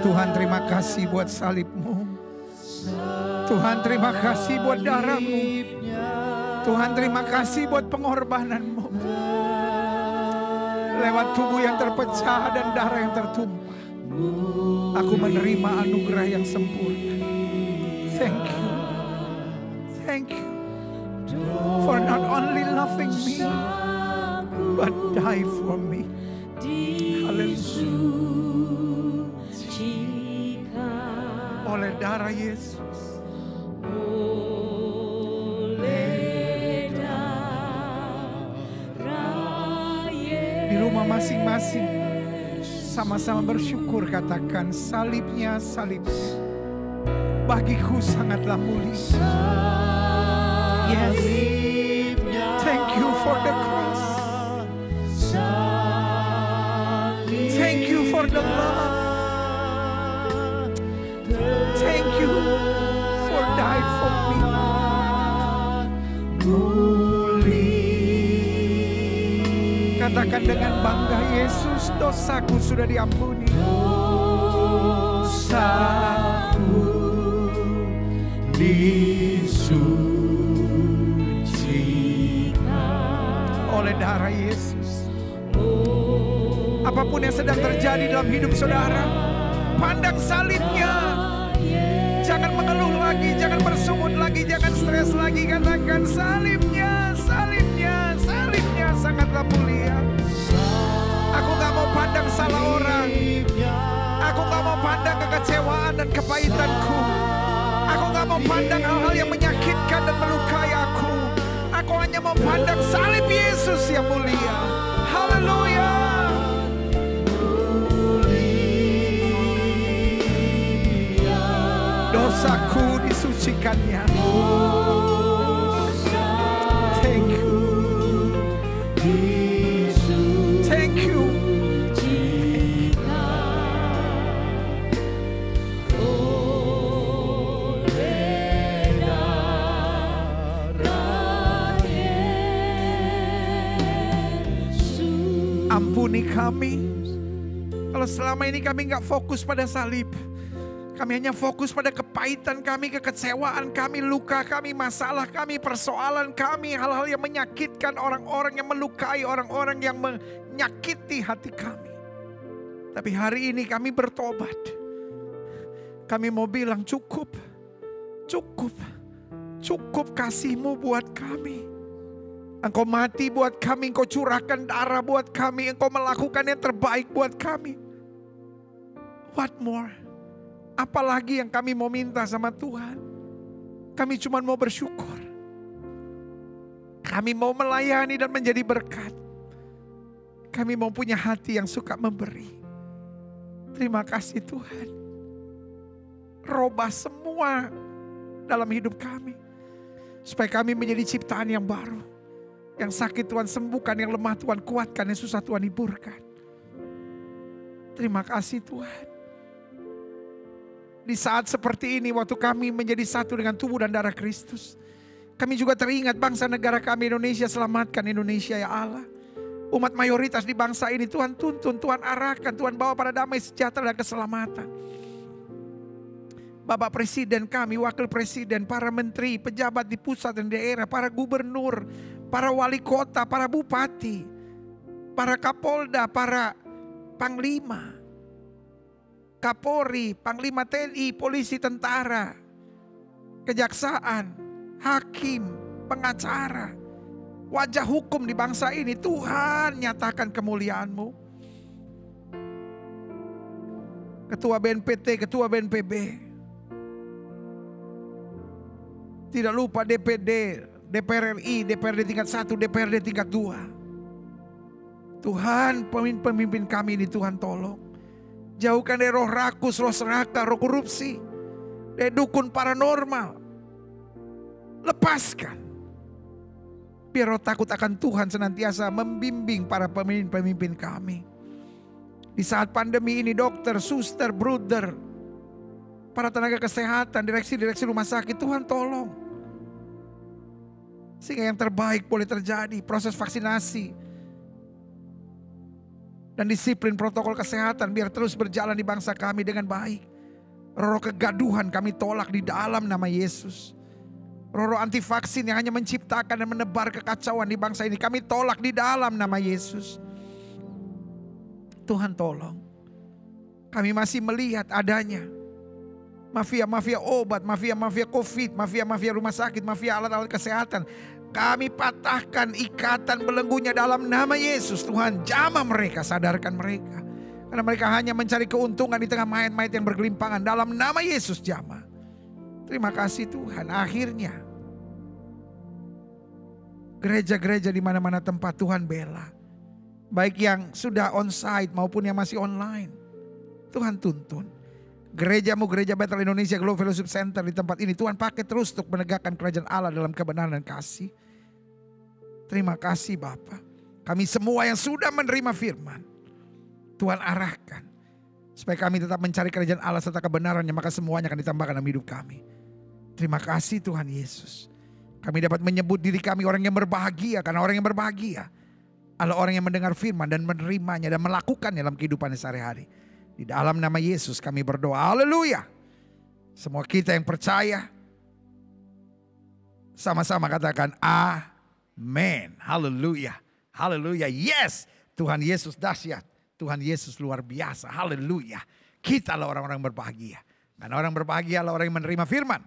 Tuhan terima kasih buat salib-Mu. Tuhan terima kasih buat darah-Mu. Tuhan terima kasih buat pengorbanan-Mu. Lewat tubuh yang terpecah dan darah yang tertumpah, aku menerima anugerah yang sempurna. Thank you. Thank you for not only loving me, but die for me. Haleluya. Oleh darah Yesus, di rumah masing-masing sama-sama bersyukur, katakan salibnya, salibnya bagiku sangatlah mulia. Yes, thank you for the cross. Thank you for the love. Thank you for dying for me. Katakan dengan bangga, Yesus, dosaku sudah diampuni. Dosaku disucikan oleh darah Yesus. Apapun yang sedang terjadi dalam hidup saudara, pandang salibnya. Jangan mengeluh lagi, jangan bersungut lagi, jangan stres lagi. Katakan salibnya, salibnya, salibnya sangatlah mulia. Aku gak mau pandang salah orang. Aku gak mau pandang kekecewaan dan kepahitanku. Aku gak mau pandang hal-hal yang menyakitkan dan melukai aku. Aku hanya mau pandang salib Yesus yang mulia. Haleluya. Dosaku disucikannya. Thank you. Thank you. Ampuni kami kalau selama ini kami gak fokus pada salib. Kami hanya fokus pada kepahitan kami, kekecewaan kami, luka kami, masalah kami, persoalan kami, hal-hal yang menyakitkan orang-orang, yang melukai orang-orang, yang menyakiti hati kami. Tapi hari ini kami bertobat. Kami mau bilang cukup, cukup, cukup kasih-Mu buat kami. Engkau mati buat kami, Engkau curahkan darah buat kami, Engkau melakukan yang terbaik buat kami. What more? Apalagi yang kami mau minta sama Tuhan? Kami cuma mau bersyukur. Kami mau melayani dan menjadi berkat. Kami mau punya hati yang suka memberi. Terima kasih Tuhan. Robah semua dalam hidup kami. Supaya kami menjadi ciptaan yang baru. Yang sakit Tuhan sembuhkan, yang lemah Tuhan kuatkan, yang susah Tuhan hiburkan. Terima kasih Tuhan. Di saat seperti ini, waktu kami menjadi satu dengan tubuh dan darah Kristus, kami juga teringat bangsa negara kami Indonesia. Selamatkan Indonesia ya Allah. Umat mayoritas di bangsa ini Tuhan tuntun, Tuhan arahkan, Tuhan bawa pada damai sejahtera dan keselamatan. Bapak Presiden kami, Wakil Presiden, para menteri, pejabat di pusat dan daerah, para gubernur, para wali kota, para bupati, para kapolda, para panglima, Kapolri, Panglima TNI, polisi, tentara, kejaksaan, hakim, pengacara, wajah hukum di bangsa ini. Tuhan nyatakan kemuliaan-Mu. Ketua BNPT, Ketua BNPB. Tidak lupa DPD, DPR RI, DPRD tingkat 1, DPRD tingkat 2. Tuhan, pemimpin kami ini Tuhan tolong. Jauhkan dari roh rakus, roh serakah, roh korupsi, dari dukun paranormal. Lepaskan. Biar roh takut akan Tuhan senantiasa membimbing para pemimpin kami. Di saat pandemi ini dokter, suster, bruder, para tenaga kesehatan, direksi-direksi rumah sakit, Tuhan tolong. Sehingga yang terbaik boleh terjadi, proses vaksinasi. Dan disiplin protokol kesehatan biar terus berjalan di bangsa kami dengan baik. Roh kegaduhan kami tolak di dalam nama Yesus. Roh anti vaksin yang hanya menciptakan dan menebar kekacauan di bangsa ini, kami tolak di dalam nama Yesus. Tuhan tolong. Kami masih melihat adanya mafia-mafia obat, mafia-mafia COVID, mafia-mafia rumah sakit, mafia alat-alat kesehatan. Kami patahkan ikatan belenggunya dalam nama Yesus. Tuhan jamah mereka, sadarkan mereka. Karena mereka hanya mencari keuntungan di tengah mayat-mayat yang bergelimpangan. Dalam nama Yesus jamah. Terima kasih Tuhan. Akhirnya gereja-gereja di mana-mana tempat Tuhan bela. Baik yang sudah onsite maupun yang masih online. Tuhan tuntun. Gerejamu, Gereja Bethel Indonesia Global Fellowship Center di tempat ini Tuhan pakai terus untuk menegakkan kerajaan Allah dalam kebenaran dan kasih. Terima kasih Bapa. Kami semua yang sudah menerima firman, Tuhan arahkan. Supaya kami tetap mencari kerajaan Allah serta kebenarannya, maka semuanya akan ditambahkan dalam hidup kami. Terima kasih Tuhan Yesus. Kami dapat menyebut diri kami orang yang berbahagia. Karena orang yang berbahagia adalah orang yang mendengar firman dan menerimanya dan melakukannya dalam kehidupannya sehari-hari. Di dalam nama Yesus kami berdoa. Haleluya. Semua kita yang percaya, sama-sama katakan amin. Haleluya. Haleluya. Yes. Tuhan Yesus dahsyat. Tuhan Yesus luar biasa. Haleluya. Kita adalah orang-orang berbahagia. Karena orang berbahagia adalah orang yang menerima firman.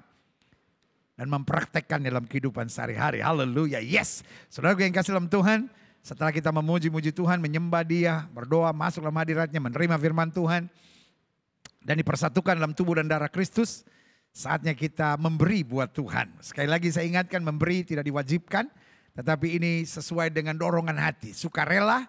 Dan mempraktekkan dalam kehidupan sehari-hari. Haleluya. Yes. Saudara yang kasih dalam Tuhan. Setelah kita memuji-muji Tuhan, menyembah Dia, berdoa, masuk dalam hadiratnya, menerima firman Tuhan. Dan dipersatukan dalam tubuh dan darah Kristus. Saatnya kita memberi buat Tuhan. Sekali lagi saya ingatkan, memberi tidak diwajibkan. Tetapi ini sesuai dengan dorongan hati. Sukarela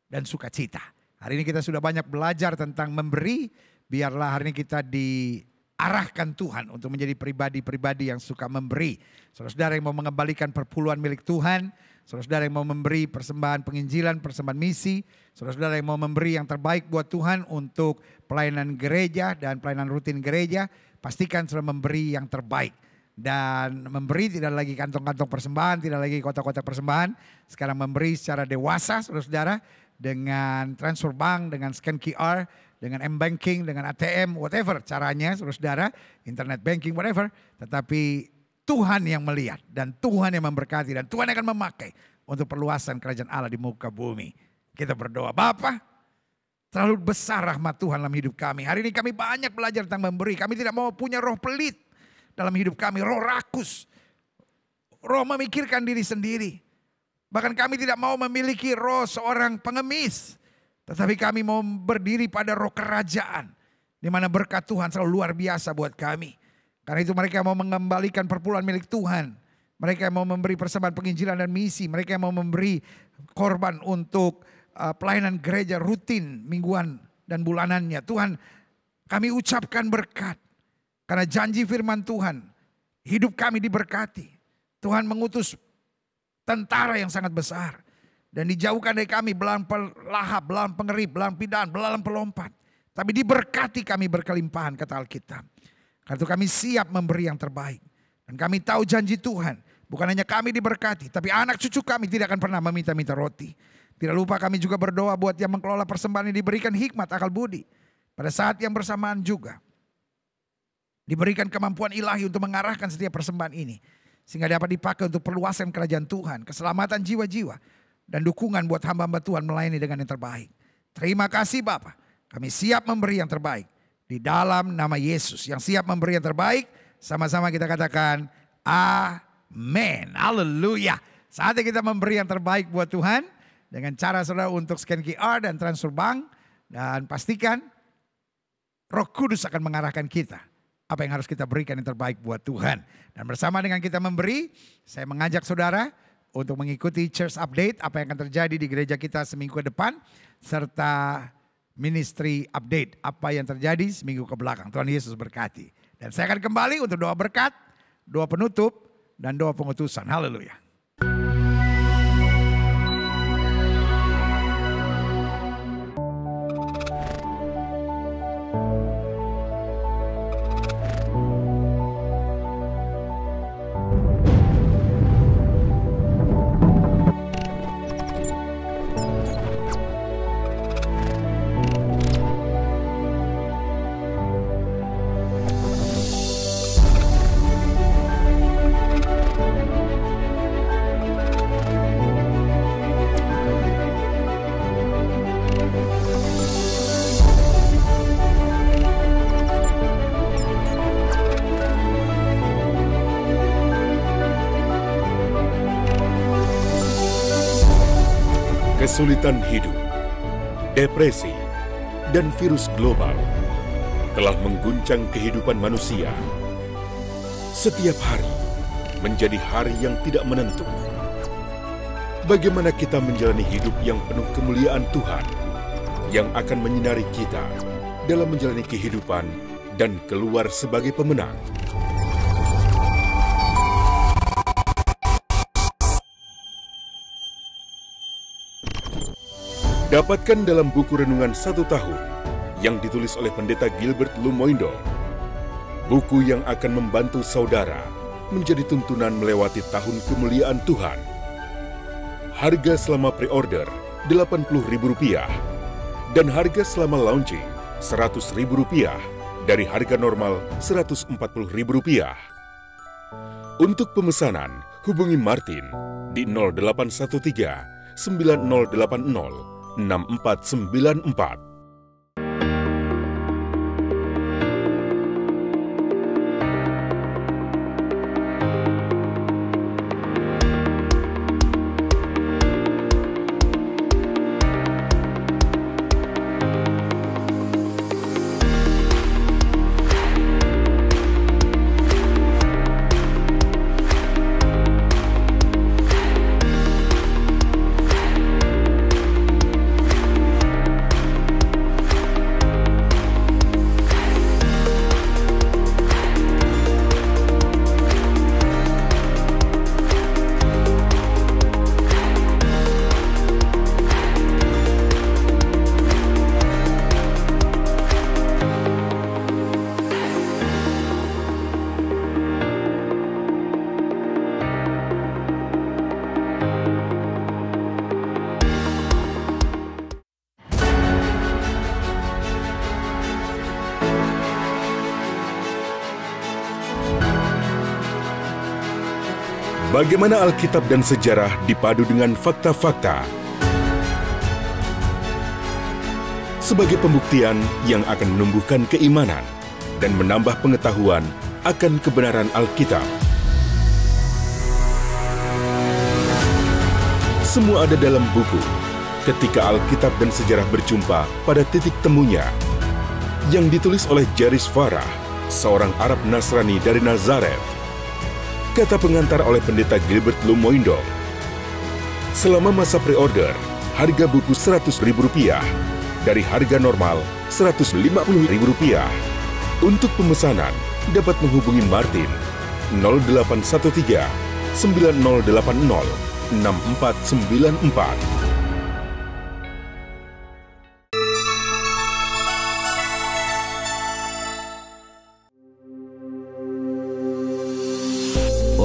dan sukacita. Hari ini kita sudah banyak belajar tentang memberi. Biarlah hari ini kita diarahkan Tuhan untuk menjadi pribadi-pribadi yang suka memberi. Saudara-saudara yang mau mengembalikan perpuluhan milik Tuhan. Saudara-saudara yang mau memberi persembahan penginjilan, persembahan misi. Saudara-saudara yang mau memberi yang terbaik buat Tuhan untuk pelayanan gereja dan pelayanan rutin gereja. Pastikan saudara memberi yang terbaik. Dan memberi tidak lagi kantong-kantong persembahan, tidak lagi kotak-kotak persembahan. Sekarang memberi secara dewasa saudara-saudara. dengan transfer bank, dengan scan QR, dengan M-Banking, dengan ATM, whatever caranya, saudara-saudara, internet banking, whatever. Tetapi Tuhan yang melihat dan Tuhan yang memberkati dan Tuhan akan memakai untuk perluasan kerajaan Allah di muka bumi. Kita berdoa, Bapa, terlalu besar rahmat Tuhan dalam hidup kami. Hari ini kami banyak belajar tentang memberi. Kami tidak mau punya roh pelit dalam hidup kami, roh rakus, roh memikirkan diri sendiri. Bahkan kami tidak mau memiliki roh seorang pengemis. Tetapi kami mau berdiri pada roh kerajaan. Di mana berkat Tuhan selalu luar biasa buat kami. Karena itu mereka mau mengembalikan perpuluhan milik Tuhan. Mereka mau memberi persembahan penginjilan dan misi. Mereka mau memberi korban untuk pelayanan gereja rutin mingguan dan bulanannya. Tuhan, kami ucapkan berkat. Karena janji firman Tuhan, hidup kami diberkati. Tuhan mengutus tentara yang sangat besar. Dan dijauhkan dari kami belalang pelahap, belalang pengerip, belalang pidan, belalang pelompat. Tapi diberkati kami berkelimpahan, kata Alkitab. Karena itu kami siap memberi yang terbaik. Dan kami tahu janji Tuhan. Bukan hanya kami diberkati, tapi anak cucu kami tidak akan pernah meminta-minta roti. Tidak lupa kami juga berdoa buat yang mengelola persembahan ini diberikan hikmat, akal budi. Pada saat yang bersamaan juga diberikan kemampuan ilahi untuk mengarahkan setiap persembahan ini. Sehingga dapat dipakai untuk perluasan kerajaan Tuhan, keselamatan jiwa-jiwa. Dan dukungan buat hamba-hamba Tuhan melayani dengan yang terbaik. Terima kasih Bapa. Kami siap memberi yang terbaik. Di dalam nama Yesus yang siap memberi yang terbaik. Sama-sama kita katakan amin. Haleluya. Saatnya kita memberi yang terbaik buat Tuhan. Dengan cara saudara untuk scan QR dan transfer bank. Dan pastikan Roh Kudus akan mengarahkan kita. Apa yang harus kita berikan yang terbaik buat Tuhan. Dan bersama dengan kita memberi, saya mengajak saudara untuk mengikuti church update, apa yang akan terjadi di gereja kita seminggu ke depan, serta ministry update, apa yang terjadi seminggu ke belakang. Tuhan Yesus berkati. Dan saya akan kembali untuk doa berkat, doa penutup, dan doa pengutusan. Haleluya. Kesulitan hidup, depresi, dan virus global telah mengguncang kehidupan manusia. Setiap hari menjadi hari yang tidak menentu. Bagaimana kita menjalani hidup yang penuh kemuliaan Tuhan yang akan menyinari kita dalam menjalani kehidupan dan keluar sebagai pemenang? Dapatkan dalam buku renungan 1 tahun yang ditulis oleh Pendeta Gilbert Lumoindo. Buku yang akan membantu saudara menjadi tuntunan melewati tahun kemuliaan Tuhan. Harga selama pre-order Rp80.000 dan harga selama launching Rp100.000 dari harga normal Rp140.000. Untuk pemesanan, hubungi Martin di 0813 9080 6494. Bagaimana Alkitab dan sejarah dipadu dengan fakta-fakta sebagai pembuktian yang akan menumbuhkan keimanan dan menambah pengetahuan akan kebenaran Alkitab. Semua ada dalam buku Ketika Alkitab dan Sejarah Berjumpa pada Titik Temunya, yang ditulis oleh Jaris Farah, seorang Arab Nasrani dari Nazaret. Kata pengantar oleh Pendeta Gilbert Lumoindong. Selama masa pre-order, harga buku Rp100.000 dari harga normal Rp150.000. Untuk pemesanan, dapat menghubungi Martin 0813 9080 6494.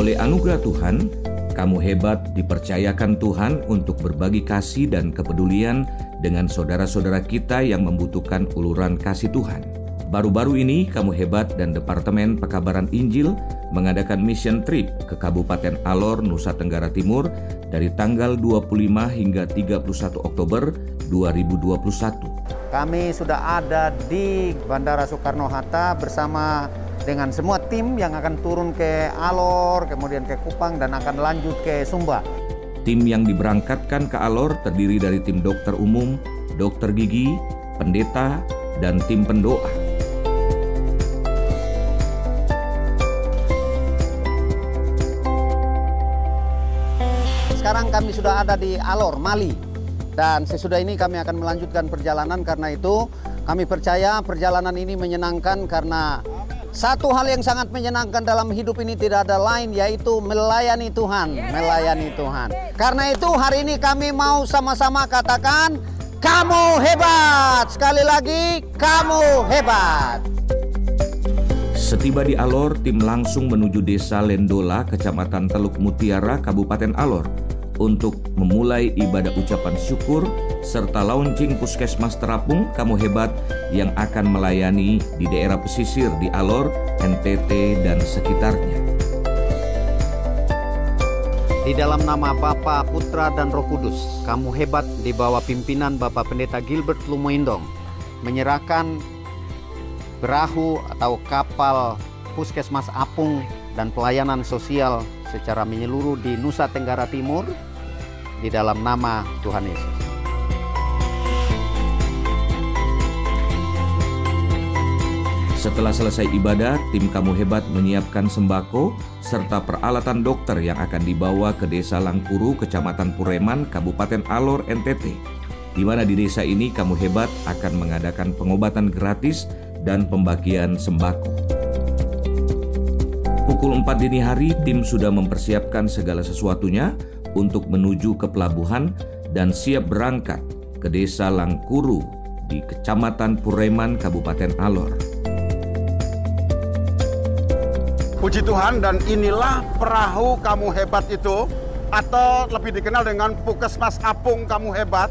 Oleh anugerah Tuhan, kamu hebat dipercayakan Tuhan untuk berbagi kasih dan kepedulian dengan saudara-saudara kita yang membutuhkan uluran kasih Tuhan. Baru-baru ini, Kamu Hebat dan Departemen Pekabaran Injil mengadakan mission trip ke Kabupaten Alor, Nusa Tenggara Timur dari tanggal 25 hingga 31 Oktober 2021. Kami sudah ada di Bandara Soekarno-Hatta bersama dengan semua tim yang akan turun ke Alor, kemudian ke Kupang, dan akan lanjut ke Sumba. Tim yang diberangkatkan ke Alor terdiri dari tim dokter umum, dokter gigi, pendeta, dan tim pendoa. Sekarang kami sudah ada di Alor, Mali. Dan sesudah ini kami akan melanjutkan perjalanan, karena itu kami percaya perjalanan ini menyenangkan, karena satu hal yang sangat menyenangkan dalam hidup ini tidak ada lain, yaitu melayani Tuhan, melayani Tuhan. Karena itu hari ini kami mau sama-sama katakan, kamu hebat. Sekali lagi, kamu hebat. Setiba di Alor, tim langsung menuju Desa Lendola, Kecamatan Teluk Mutiara, Kabupaten Alor, untuk memulai ibadah ucapan syukur serta launching Puskesmas Terapung Kamu Hebat yang akan melayani di daerah pesisir di Alor, NTT, dan sekitarnya. Di dalam nama Bapa, Putra, dan Roh Kudus, Kamu Hebat di bawah pimpinan Bapak Pendeta Gilbert Lumoindong menyerahkan perahu atau kapal Puskesmas Apung dan pelayanan sosial secara menyeluruh di Nusa Tenggara Timur di dalam nama Tuhan Yesus. Setelah selesai ibadah, tim Kamu Hebat menyiapkan sembako serta peralatan dokter yang akan dibawa ke Desa Langkuru, Kecamatan Pureman, Kabupaten Alor, NTT, di mana di desa ini Kamu Hebat akan mengadakan pengobatan gratis dan pembagian sembako. Pukul 4 dini hari, tim sudah mempersiapkan segala sesuatunya untuk menuju ke pelabuhan dan siap berangkat ke Desa Langkuru di Kecamatan Pureman, Kabupaten Alor. Puji Tuhan, dan inilah perahu Kamu Hebat itu, atau lebih dikenal dengan Puskesmas Apung Kamu Hebat.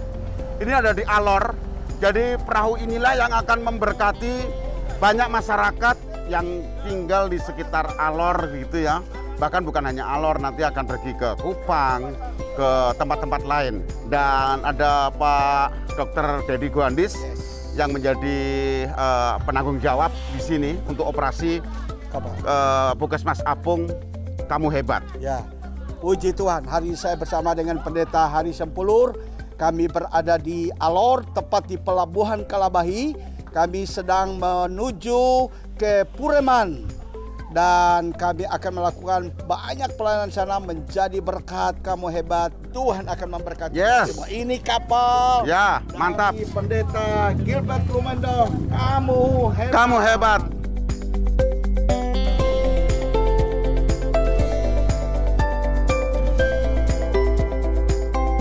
Ini ada di Alor, jadi perahu inilah yang akan memberkati banyak masyarakat yang tinggal di sekitar Alor gitu ya. Bahkan bukan hanya Alor, nanti akan pergi ke Kupang, ke tempat-tempat lain. Dan ada Pak Dr. Dedi Guandis yang menjadi penanggung jawab di sini untuk operasi Puskesmas Apung Kamu Hebat. Ya, puji Tuhan, hari ini saya bersama dengan Pendeta Hari Sempulur. Kami berada di Alor, tepat di Pelabuhan Kalabahi. Kami sedang menuju ke Pureman. Dan kami akan melakukan banyak pelayanan sana, menjadi berkat. Kamu hebat, Tuhan akan memberkati semua. Ini kapal. Ya, mantap. Pendeta Gilbert Lumoindong, kamu hebat. Kamu hebat.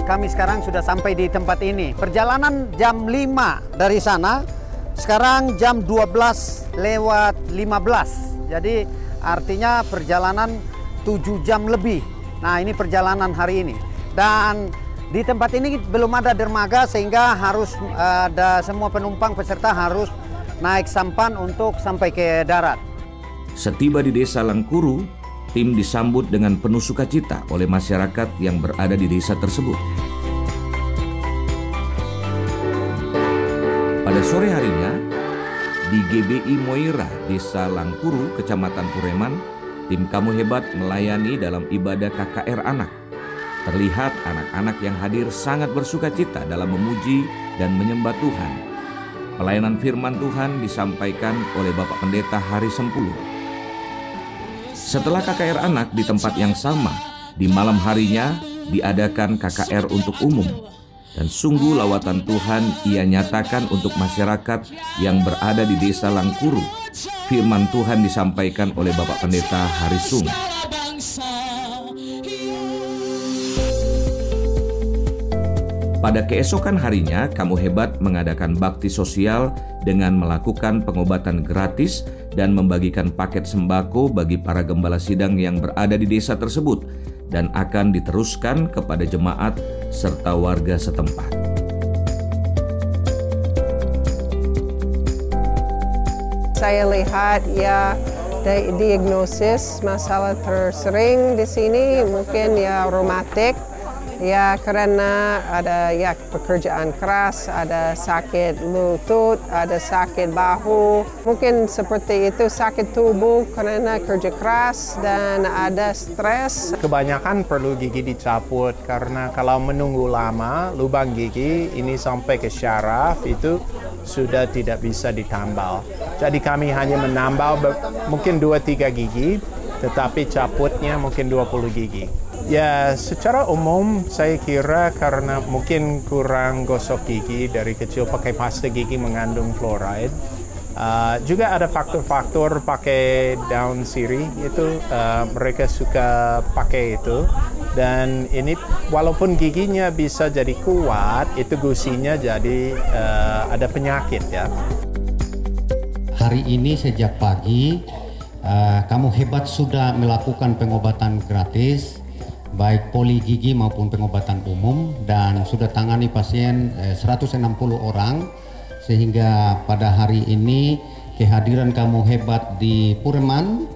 Kami sekarang sudah sampai di tempat ini. Perjalanan jam 5 dari sana, sekarang jam 12:15. Jadi artinya perjalanan 7 jam lebih. Nah, ini perjalanan hari ini. Dan di tempat ini belum ada dermaga, sehingga harus ada semua penumpang peserta harus naik sampan untuk sampai ke darat. Setiba di Desa Langkuru, tim disambut dengan penuh sukacita oleh masyarakat yang berada di desa tersebut. Pada sore harinya, di GBI Moira, Desa Langkuru, Kecamatan Pureman, tim Kamu Hebat melayani dalam ibadah KKR anak. Terlihat anak-anak yang hadir sangat bersukacita dalam memuji dan menyembah Tuhan. Pelayanan firman Tuhan disampaikan oleh Bapak Pendeta Hari Sempuluh. Setelah KKR anak di tempat yang sama, di malam harinya diadakan KKR untuk umum. Dan sungguh lawatan Tuhan ia nyatakan untuk masyarakat yang berada di Desa Langkuru. Firman Tuhan disampaikan oleh Bapak Pendeta Hari Sung. Pada keesokan harinya, Kamu Hebat mengadakan bakti sosial dengan melakukan pengobatan gratis dan membagikan paket sembako bagi para gembala sidang yang berada di desa tersebut dan akan diteruskan kepada jemaat serta warga setempat. Saya lihat ya diagnosis masalah tersering di sini mungkin ya reumatik. Ya karena ada ya pekerjaan keras, ada sakit lutut, ada sakit bahu. Mungkin seperti itu sakit tubuh karena kerja keras dan ada stres. Kebanyakan perlu gigi dicabut karena kalau menunggu lama lubang gigi ini sampai ke syaraf itu sudah tidak bisa ditambal. Jadi kami hanya menambal mungkin 2-3 gigi tetapi cabutnya mungkin 20 gigi. Ya, secara umum saya kira karena mungkin kurang gosok gigi dari kecil pakai pasta gigi mengandung fluoride. Juga ada faktor-faktor pakai daun sirih itu mereka suka pakai itu. Dan ini walaupun giginya bisa jadi kuat, itu gusinya jadi ada penyakit ya. Hari ini sejak pagi Kamu Hebat sudah melakukan pengobatan gratis baik poli gigi maupun pengobatan umum dan sudah tangani pasien 160 orang sehingga pada hari ini kehadiran Kamu Hebat di Pureman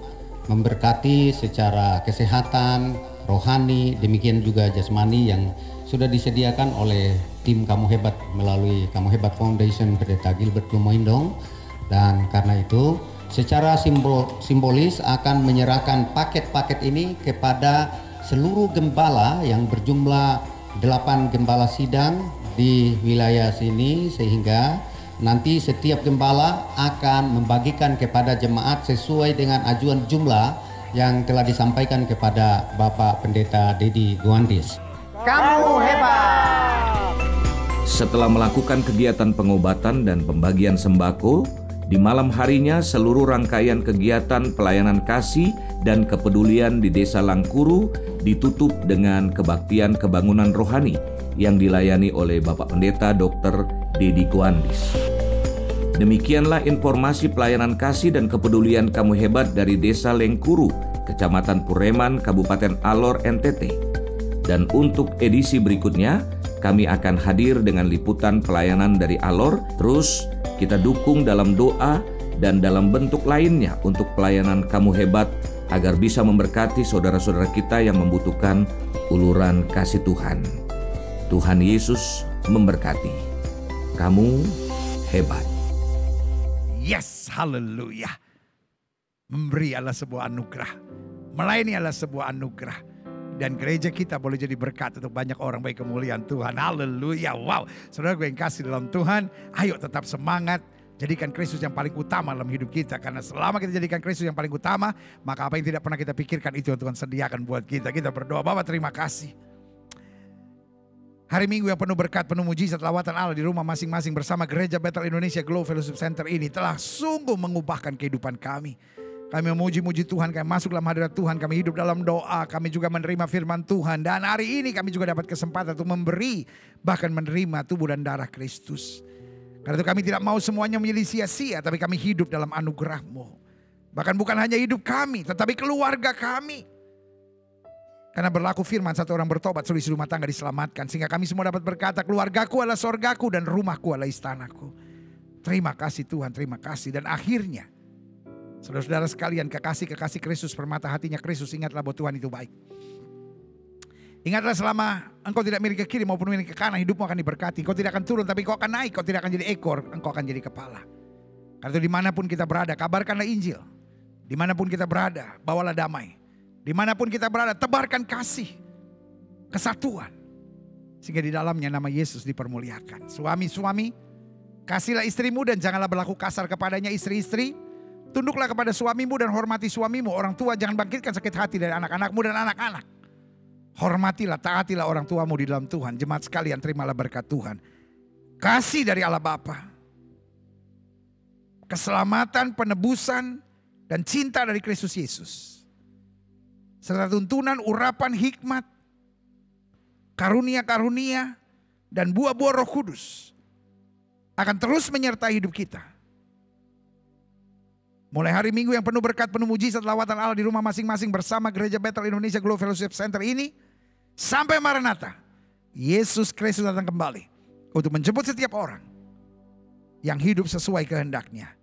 memberkati secara kesehatan, rohani, demikian juga jasmani yang sudah disediakan oleh tim Kamu Hebat melalui Kamu Hebat Foundation Pendeta Gilbert Lumoindong. Dan karena itu secara simbolis akan menyerahkan paket-paket ini kepada seluruh gembala yang berjumlah 8 gembala sidang di wilayah sini sehingga nanti setiap gembala akan membagikan kepada jemaat sesuai dengan ajuan jumlah yang telah disampaikan kepada Bapak Pendeta Dedi Guandis. Kamu Hebat! Setelah melakukan kegiatan pengobatan dan pembagian sembako, di malam harinya seluruh rangkaian kegiatan pelayanan kasih dan kepedulian di Desa Langkuru ditutup dengan kebaktian kebangunan rohani yang dilayani oleh Bapak Pendeta Dr. Dedi Guandis. Demikianlah informasi pelayanan kasih dan kepedulian Kamu Hebat dari Desa Langkuru, Kecamatan Pureman, Kabupaten Alor, NTT. Dan untuk edisi berikutnya, kami akan hadir dengan liputan pelayanan dari Alor. Terus kita dukung dalam doa dan dalam bentuk lainnya untuk pelayanan Kamu Hebat agar bisa memberkati saudara-saudara kita yang membutuhkan uluran kasih Tuhan. Tuhan Yesus memberkati. Kamu Hebat. Yes, haleluya. Memberi adalah sebuah anugerah. Melayani adalah sebuah anugerah. Dan gereja kita boleh jadi berkat untuk banyak orang bagi kemuliaan Tuhan. Haleluya. Wow. Saudara gue yang kasih dalam Tuhan, ayo tetap semangat. Jadikan Kristus yang paling utama dalam hidup kita. Karena selama kita jadikan Kristus yang paling utama, maka apa yang tidak pernah kita pikirkan itu yang Tuhan sediakan buat kita. Kita berdoa, Bapa terima kasih. Hari Minggu yang penuh berkat, penuh mujizat, lawatan Allah di rumah masing-masing bersama Gereja Bethel Indonesia Glow Fellowship Center ini telah sungguh mengubahkan kehidupan kami. Kami memuji-muji Tuhan, kami masuk dalam hadirat Tuhan, kami hidup dalam doa, kami juga menerima firman Tuhan. Dan hari ini kami juga dapat kesempatan untuk memberi, bahkan menerima tubuh dan darah Kristus. Karena itu kami tidak mau semuanya menjadi sia-sia, tapi kami hidup dalam anugerah-Mu. Bahkan bukan hanya hidup kami, tetapi keluarga kami. Karena berlaku firman, satu orang bertobat, seluruh rumah tangga diselamatkan. Sehingga kami semua dapat berkata, keluargaku adalah sorgaku dan rumahku adalah istanaku. Terima kasih Tuhan, terima kasih. Dan akhirnya, Saudara-saudara sekalian, kekasih-kekasih Kristus, permata hatinya Kristus, ingatlah bahwa Tuhan itu baik. Ingatlah selama engkau tidak miring ke kiri maupun miring ke kanan, hidupmu akan diberkati. Engkau tidak akan turun, tapi engkau akan naik. Engkau tidak akan jadi ekor, engkau akan jadi kepala. Karena itu dimanapun kita berada, kabarkanlah Injil. Dimanapun kita berada, bawalah damai. Dimanapun kita berada, tebarkan kasih, kesatuan. Sehingga di dalamnya nama Yesus dipermuliakan. Suami-suami, kasihlah istrimu dan janganlah berlaku kasar kepadanya. Istri-istri, tunduklah kepada suamimu dan hormati suamimu. Orang tua jangan bangkitkan sakit hati dari anak-anakmu dan anak-anak. Hormatilah, taatilah orang tuamu di dalam Tuhan. Jemaat sekalian, terimalah berkat Tuhan. Kasih dari Allah Bapa, keselamatan, penebusan, dan cinta dari Kristus Yesus, serta tuntunan, urapan, hikmat, karunia-karunia, dan buah-buah Roh Kudus akan terus menyertai hidup kita. Mulai hari Minggu yang penuh berkat, penuh mujizat, lawatan Allah di rumah masing-masing bersama Gereja Bethel Indonesia Global Fellowship Center ini, sampai Maranatha, Yesus Kristus datang kembali untuk menjemput setiap orang yang hidup sesuai kehendaknya.